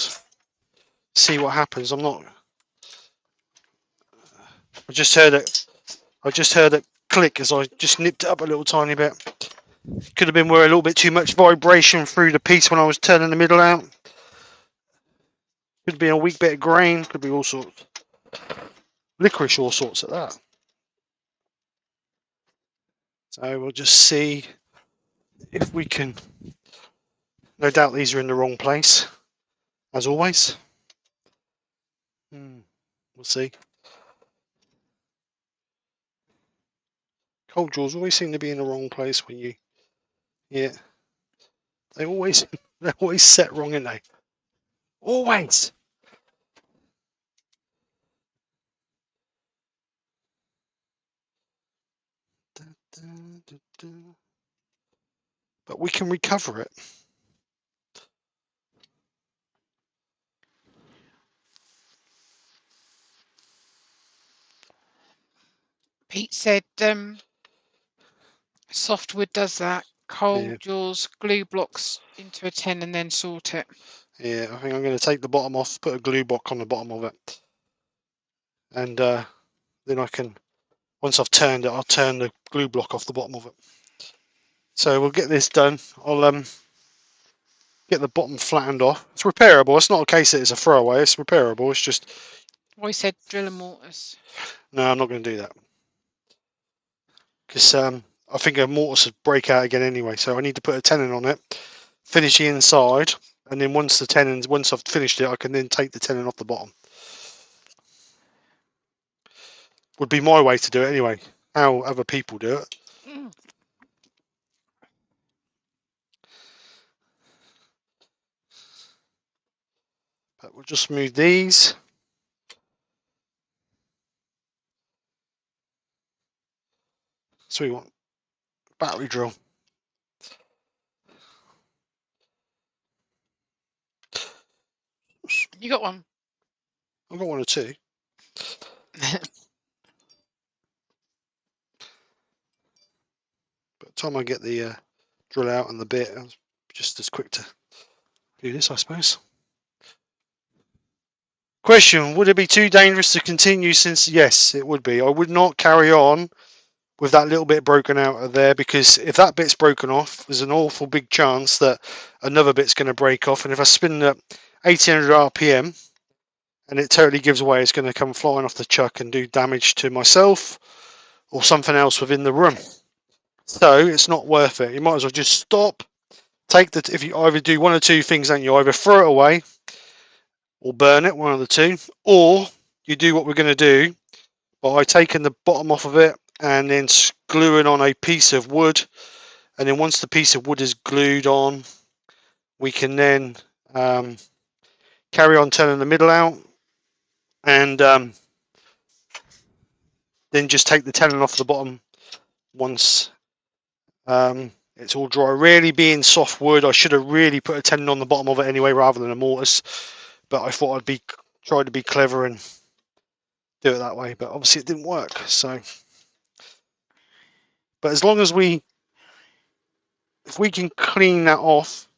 Speaker 2: see what happens. I just heard it. I just heard it click as I just nipped it up a little tiny bit. Could have been where a little bit too much vibration through the piece when I was turning the middle out. Could be a weak bit of grain. Could be all sorts. Licorice, all sorts at that. So we'll just see if we can. No doubt these are in the wrong place, as always. We'll see. Cold drawers always seem to be in the wrong place when you. Yeah. They're always set wrong, aren't they? Always. But we can recover it.
Speaker 3: Pete said softwood does that. hold yours glue blocks into a tin and then sort it.
Speaker 2: Yeah, I think I'm going to take the bottom off, put a glue block on the bottom of it, and then I can, once I've turned it, I'll turn the glue block off the bottom of it. So we'll get this done. I'll get the bottom flattened off. It's repairable. It's not a case that it's a throwaway. It's repairable. It's just.
Speaker 3: Well, he said drill and mortise.
Speaker 2: No, I'm not going to do that because I think a mortise would break out again anyway. So I need to put a tenon on it, finish the inside, and then once I've finished it, I can then take the tenon off the bottom. Would be my way to do it anyway. How other people do it. But we'll just move these. So we want battery drill.
Speaker 3: You got one?
Speaker 2: I've got one or two. By the time I get the drill out and the bit, I was just as quick to do this, I suppose. Question, would it be too dangerous to continue since... Yes, it would be. I would not carry on with that little bit broken out of there, because if that bit's broken off, there's an awful big chance that another bit's going to break off, and if I spin at 1800 RPM and it totally gives away, it's going to come flying off the chuck and do damage to myself or something else within the room. So it's not worth it. You might as well just stop. If you either do one or two things, don't you? Either throw it away or burn it, one of the two, or you do what we're going to do by taking the bottom off of it and then gluing on a piece of wood, and then once the piece of wood is glued on, we can then carry on turning the middle out, and then just take the tenon off the bottom once it's all dry. Really being soft wood, I should have really put a tenon on the bottom of it anyway rather than a mortise, but I thought I'd try to be clever and do it that way, but obviously it didn't work. So, but as long as if we can clean that off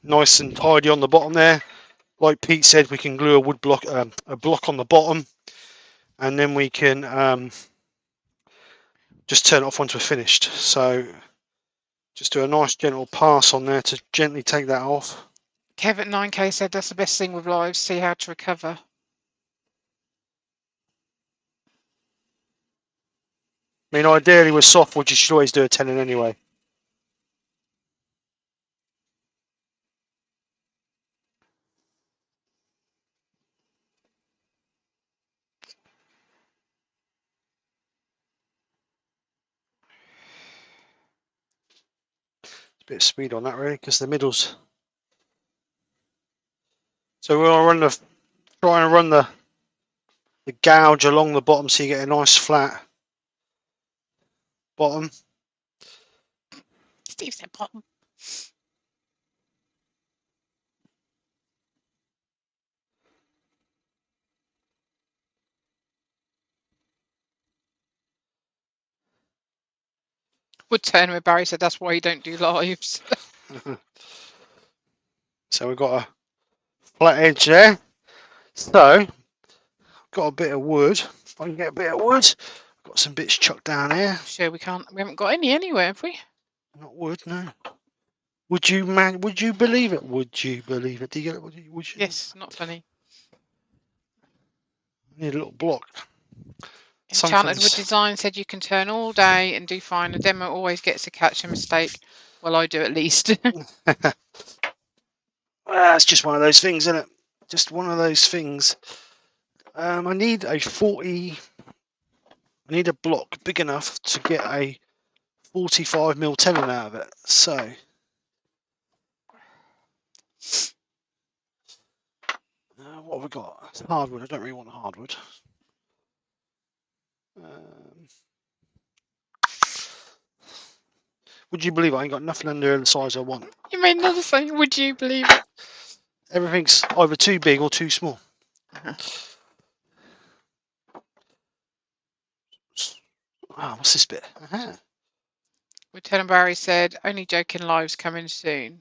Speaker 2: nice and tidy on the bottom there, like Pete said, we can glue a wood block, a block on the bottom, and then we can just turn it off once we're finished. So just do a nice gentle pass on there to gently take that off.
Speaker 3: Kev at 9K said that's the best thing with lives, see how to recover.
Speaker 2: I mean, ideally with softwood, you should always do a tenon anyway. A bit of speed on that really, because the middle's. So we'll try and run the gouge along the bottom so you get a nice flat bottom.
Speaker 3: Steve said bottom. Woodturning with Barry said that's why you don't do lives.
Speaker 2: So we've got a flat edge there. So got a bit of wood. If I can get a bit of wood, got some bits chucked down here.
Speaker 3: Sure, we haven't got any anywhere, have we?
Speaker 2: Not wood, no. Would you believe it? Would you believe it? Do you get it? Would you?
Speaker 3: Yes, not funny.
Speaker 2: Need a little block.
Speaker 3: Enchanted with Design said you can turn all day and do fine. A demo always gets to catch a mistake. Well, I do at least.
Speaker 2: Well, it's just one of those things, isn't it? Just one of those things. I need a 40. I need a block big enough to get a 45mm tenon out of it. So what have we got? It's hardwood. I don't really want hardwood. Would you believe I ain't got nothing under the size I want?
Speaker 3: You made another thing. Would you believe it?
Speaker 2: Everything's either too big or too small. Oh, what's this bit?
Speaker 3: Lieutenant Barry said, only joking, live's coming soon.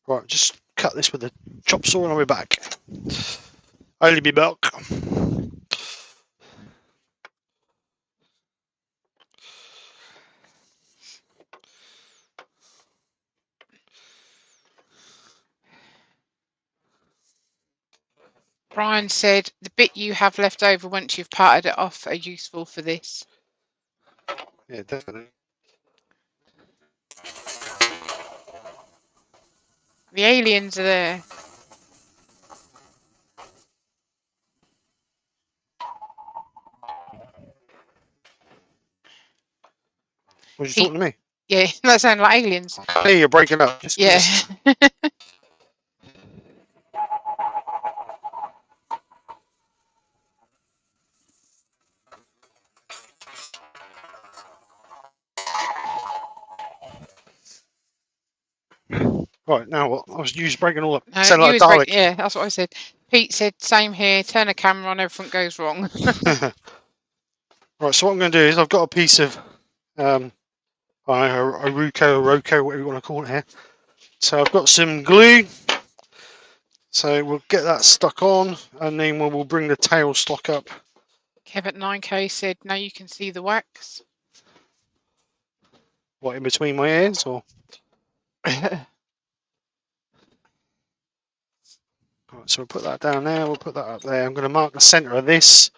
Speaker 2: Right, just cut this with a chop saw and I'll be back. Only be back.
Speaker 3: Brian said, the bit you have left over once you've parted it off are useful for this.
Speaker 2: Yeah, definitely.
Speaker 3: The aliens are there.
Speaker 2: Was you talking to me?
Speaker 3: Yeah, that sounded like aliens.
Speaker 2: Hey, you're breaking up. Just
Speaker 3: Yeah.
Speaker 2: Right, now what? I was just breaking all up.
Speaker 3: No,
Speaker 2: Sound
Speaker 3: you
Speaker 2: like
Speaker 3: was
Speaker 2: a
Speaker 3: break.
Speaker 2: Dalek.
Speaker 3: Yeah, that's what I said. Pete said, same here. Turn the camera on, everything goes wrong.
Speaker 2: Right, so what I'm going to do is I've got a piece of a Ruko or Roko, whatever you want to call it here. So I've got some glue. So we'll get that stuck on, and then we'll bring the tail stock up.
Speaker 3: Kev at 9K said, now you can see the wax.
Speaker 2: What, in between my ears, or? Right, so we'll put that down there. We'll put that up there. I'm going to mark the centre of this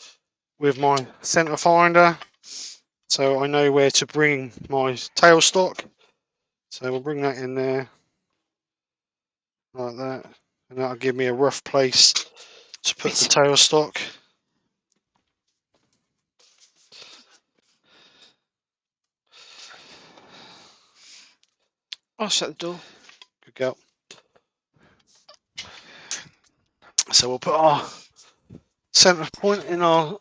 Speaker 2: with my centre finder, so I know where to bring my tail stock. So we'll bring that in there like that, and that'll give me a rough place to put the tail stock.
Speaker 3: I'll shut the door.
Speaker 2: Good girl. So we'll put our centre point in our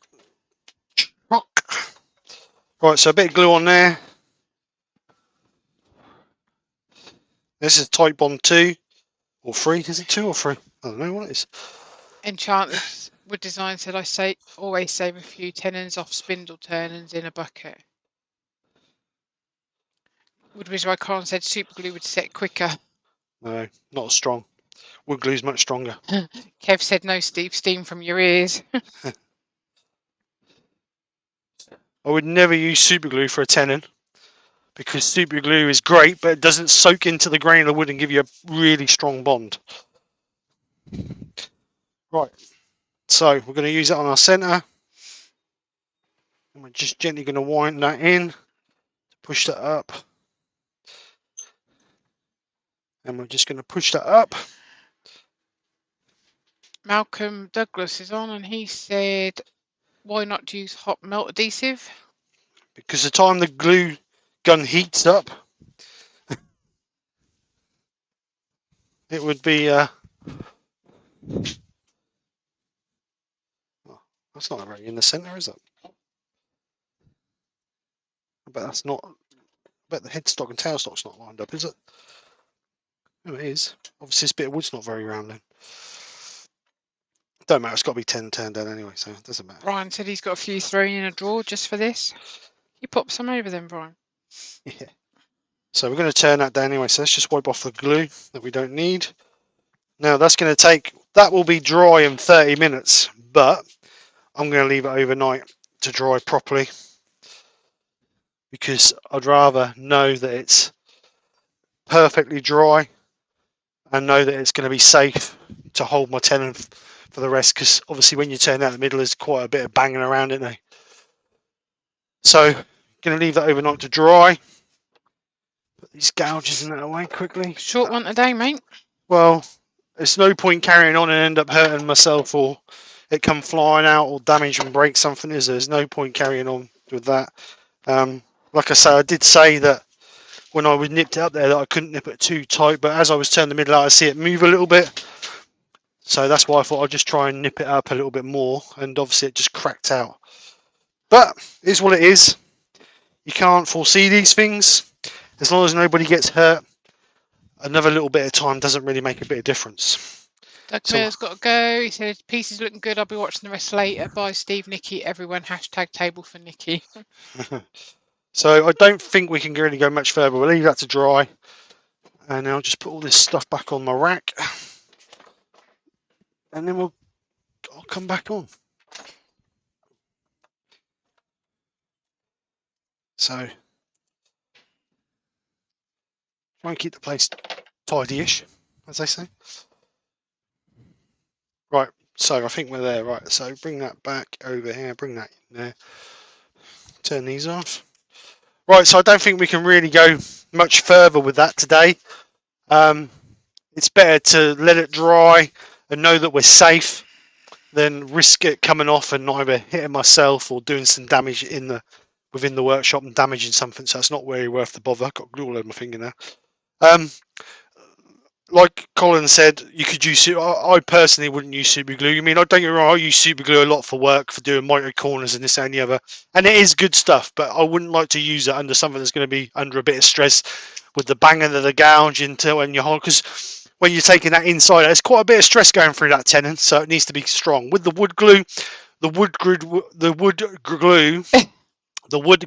Speaker 2: truck. Right, so a bit of glue on there. This is Type Bond 2 or 3. Is it 2 or 3? I don't know what it is.
Speaker 3: Enchanted Wood Design said, always save a few tenons off spindle turnings in a bucket. Wood Wizard by Colin said super glue would set quicker.
Speaker 2: No, not as strong. Wood glue's much stronger.
Speaker 3: Kev said no steam from your ears.
Speaker 2: I would never use super glue for a tenon because super glue is great, but it doesn't soak into the grain of the wood and give you a really strong bond. Right, so we're going to use it on our centre, and we're just gently going to wind that in, push that up, and we're just going to push that up.
Speaker 3: Malcolm Douglas is on, and he said, why not use hot melt adhesive?
Speaker 2: Because the time the glue gun heats up, it would be that's not very in the centre, is it? I bet that's not. I bet the headstock and tailstock's not lined up, is it? No, it is. Obviously, this bit of wood's not very round then. Don't matter. It's got to be 10 turned down anyway, so it doesn't matter.
Speaker 3: Brian said he's got a few thrown in a drawer just for this. You pop some over them, Brian.
Speaker 2: Yeah. So we're going to turn that down anyway. So let's just wipe off the glue that we don't need. Now that's going to take. That will be dry in 30 minutes, but I'm going to leave it overnight to dry properly because I'd rather know that it's perfectly dry and know that it's going to be safe to hold my tenon for the rest, because obviously when you turn out the middle there's quite a bit of banging around, isn't there? So going to leave that overnight to dry. Put these gouges in that away quickly.
Speaker 3: Short one today, mate.
Speaker 2: Well, there's no point carrying on and end up hurting myself or it come flying out or damage and break something, is there? There's no point carrying on with that. Like I say, I did say that when I was nipped it up there that I couldn't nip it too tight, but as I was turning the middle out, I see it move a little bit. So that's why I thought I'd just try and nip it up a little bit more, and obviously it just cracked out. But it is what it is. You can't foresee these things. As long as nobody gets hurt, another little bit of time doesn't really make a bit of difference.
Speaker 3: Doug Miller's got to go. He said, piece is looking good. I'll be watching the rest later. Bye, Steve, Nikki, everyone. #table for Nikki.
Speaker 2: So I don't think we can really go much further. We'll leave that to dry. And then I'll just put all this stuff back on my rack. And then I'll come back on. So try and keep the place tidy-ish, as they say. Right, so I think we're there. Right, so bring that back over here, bring that in there. Turn these off. Right, so I don't think we can really go much further with that today. It's better to let it dry and know that we're safe than risk it coming off and either hitting myself or doing some damage within the workshop and damaging something. So it's not really worth the bother. I've got glue all over my finger now. Like Colin said, you could use. I personally wouldn't use super glue. I mean, I don't get me wrong. I use super glue a lot for work, for doing micro corners and this and the other, and it is good stuff. But I wouldn't like to use it under something that's going to be under a bit of stress with the banging of the gouge into when you're hard. Because when you're taking that inside, there's quite a bit of stress going through that tenon, so it needs to be strong. With the wood glue, the wood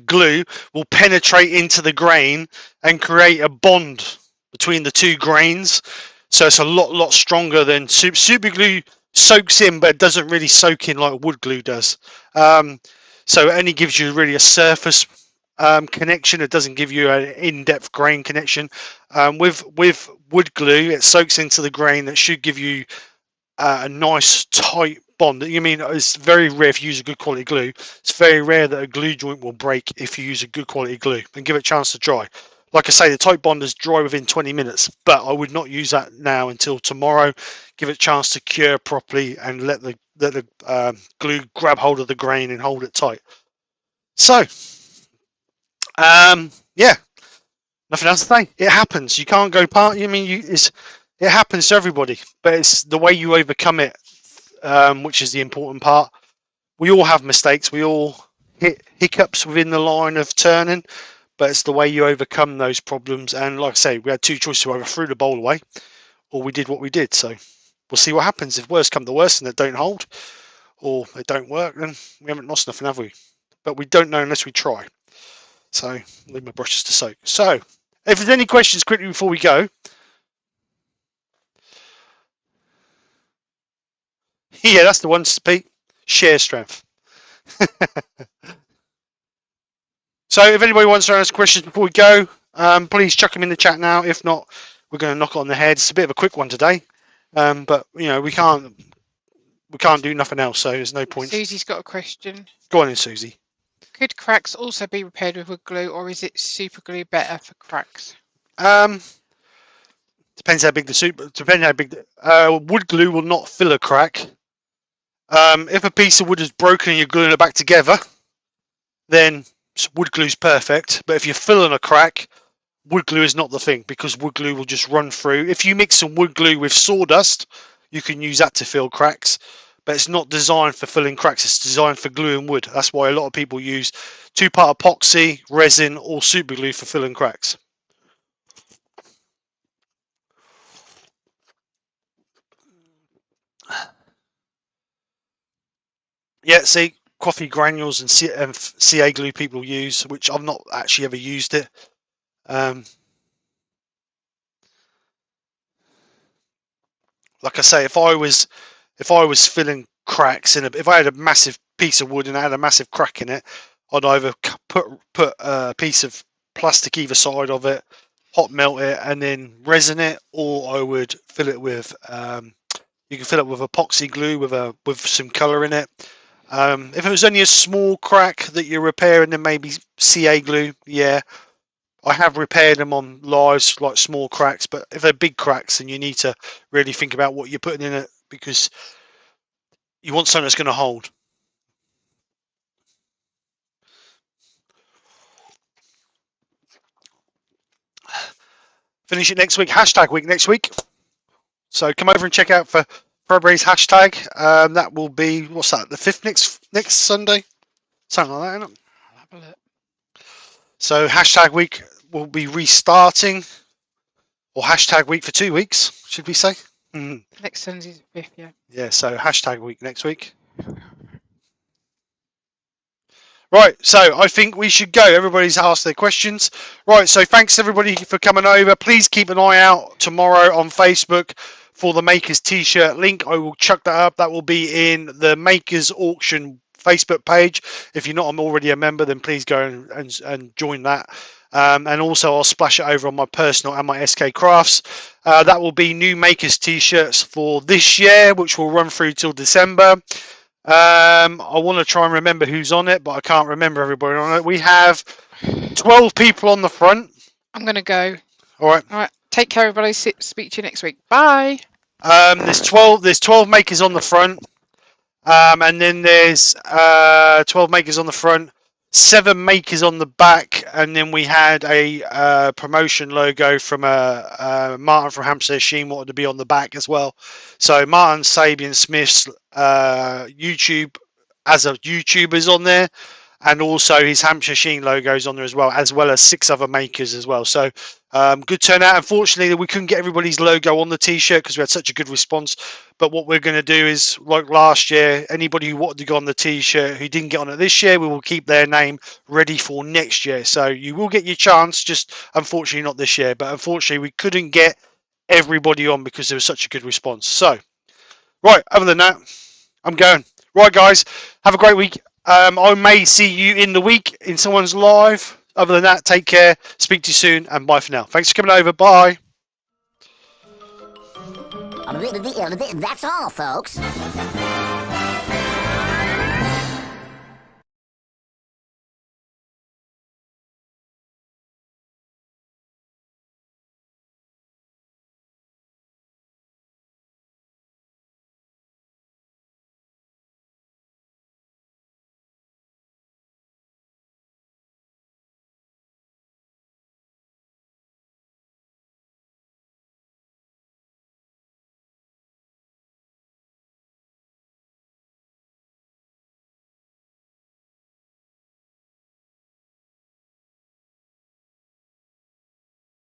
Speaker 2: glue will penetrate into the grain and create a bond between the two grains, so it's a lot stronger than super glue. Soaks in, but it doesn't really soak in like wood glue does. So it only gives you really a surface connection. It doesn't give you an in-depth grain connection. With wood glue, it soaks into the grain. That should give you a nice tight bond. You mean it's very rare if you use a good quality glue. It's very rare that a glue joint will break if you use a good quality glue, and give it a chance to dry. Like I say, the tight bonders dry within 20 minutes, but I would not use that now until tomorrow. Give it a chance to cure properly and let the glue grab hold of the grain and hold it tight. So, yeah, nothing else to say. It happens. You can't go part. I mean, it happens to everybody, but it's the way you overcome it, which is the important part. We all have mistakes. We all hit hiccups within the line of turning, but it's the way you overcome those problems. And like I say, we had two choices: we either threw the bowl away, or we did what we did. So we'll see what happens. If worse come to worse and they don't hold, or they don't work, then we haven't lost nothing, have we? But we don't know unless we try. So leave my brushes to soak. So if there's any questions quickly before we go. Yeah, that's the one, Pete. Share strength. So if anybody wants to ask questions before we go, please chuck them in the chat now. If not, we're going to knock it on the head. It's a bit of a quick one today, but you know we can't do nothing else, so there's no point.
Speaker 3: Susie's got a question.
Speaker 2: Go on in, Susie.
Speaker 3: Could cracks also be repaired with wood glue, or is it super glue better for cracks?
Speaker 2: Depends how big wood glue will not fill a crack. If a piece of wood is broken and you're gluing it back together, then wood glue is perfect. But if you're filling a crack, wood glue is not the thing, because wood glue will just run through. If you mix some wood glue with sawdust, you can use that to fill cracks, but it's not designed for filling cracks. It's designed for gluing wood. That's why a lot of people use 2-part epoxy, resin, or super glue for filling cracks. Yeah, see, coffee granules and CA glue people use, which I've not actually ever used it. Like I say, if I was filling cracks if I had a massive piece of wood and I had a massive crack in it, I'd either put a piece of plastic either side of it, hot melt it, and then resin it, or I would fill it with you can fill it with epoxy glue with some colour in it. If it was only a small crack that you're repairing, then maybe CA glue. Yeah, I have repaired them on lives, like small cracks, but if they're big cracks, then you need to really think about what you're putting in it, because you want something that's going to hold. Finish it next week. Hashtag week next week. So come over and check out for February's hashtag. That will be, what's that? The 5th next Sunday, something like that, isn't it?
Speaker 3: I'll have a look.
Speaker 2: So hashtag week will be restarting, or hashtag week for 2 weeks, should we say?
Speaker 3: Next Sunday's the 5th, yeah.
Speaker 2: Yeah. So hashtag week next week. Right, so I think we should go. Everybody's asked their questions. Right, so thanks everybody for coming over. Please keep an eye out tomorrow on Facebook for the Makers T-shirt link. I will chuck that up. That will be in the Makers Auction Facebook page. If you're not already a member, then please go and join that. And also I'll splash it over on my personal and my SK Crafts. That will be new Makers T-shirts for this year, which will run through till December. I want to try and remember who's on it, but I can't remember everybody on it. We have 12 people on the front.
Speaker 3: I'm going to go.
Speaker 2: All right.
Speaker 3: All right. Take care, everybody. Speak to you next week. Bye.
Speaker 2: There's 12 makers on the front. And then there's 12 makers on the front, 7 makers on the back, and then we had a promotion logo from Martin from Hampshire Sheen wanted to be on the back as well. So Martin Sabian Smith's YouTube as a YouTuber is on there, and also his Hampshire Sheen logo is on there as well as 6 other makers as well. So good turnout. Unfortunately, we couldn't get everybody's logo on the t-shirt because we had such a good response. But what we're going to do is, like last year, anybody who wanted to go on the t-shirt who didn't get on it this year, we will keep their name ready for next year. So you will get your chance, just unfortunately not this year. But unfortunately, we couldn't get everybody on because there was such a good response. So, right, other than that, I'm going. Right, guys, have a great week. I may see you in the week in someone's live. Other than that, take care. Speak to you soon, and bye for now. Thanks for coming over. Bye.
Speaker 4: That's all, folks.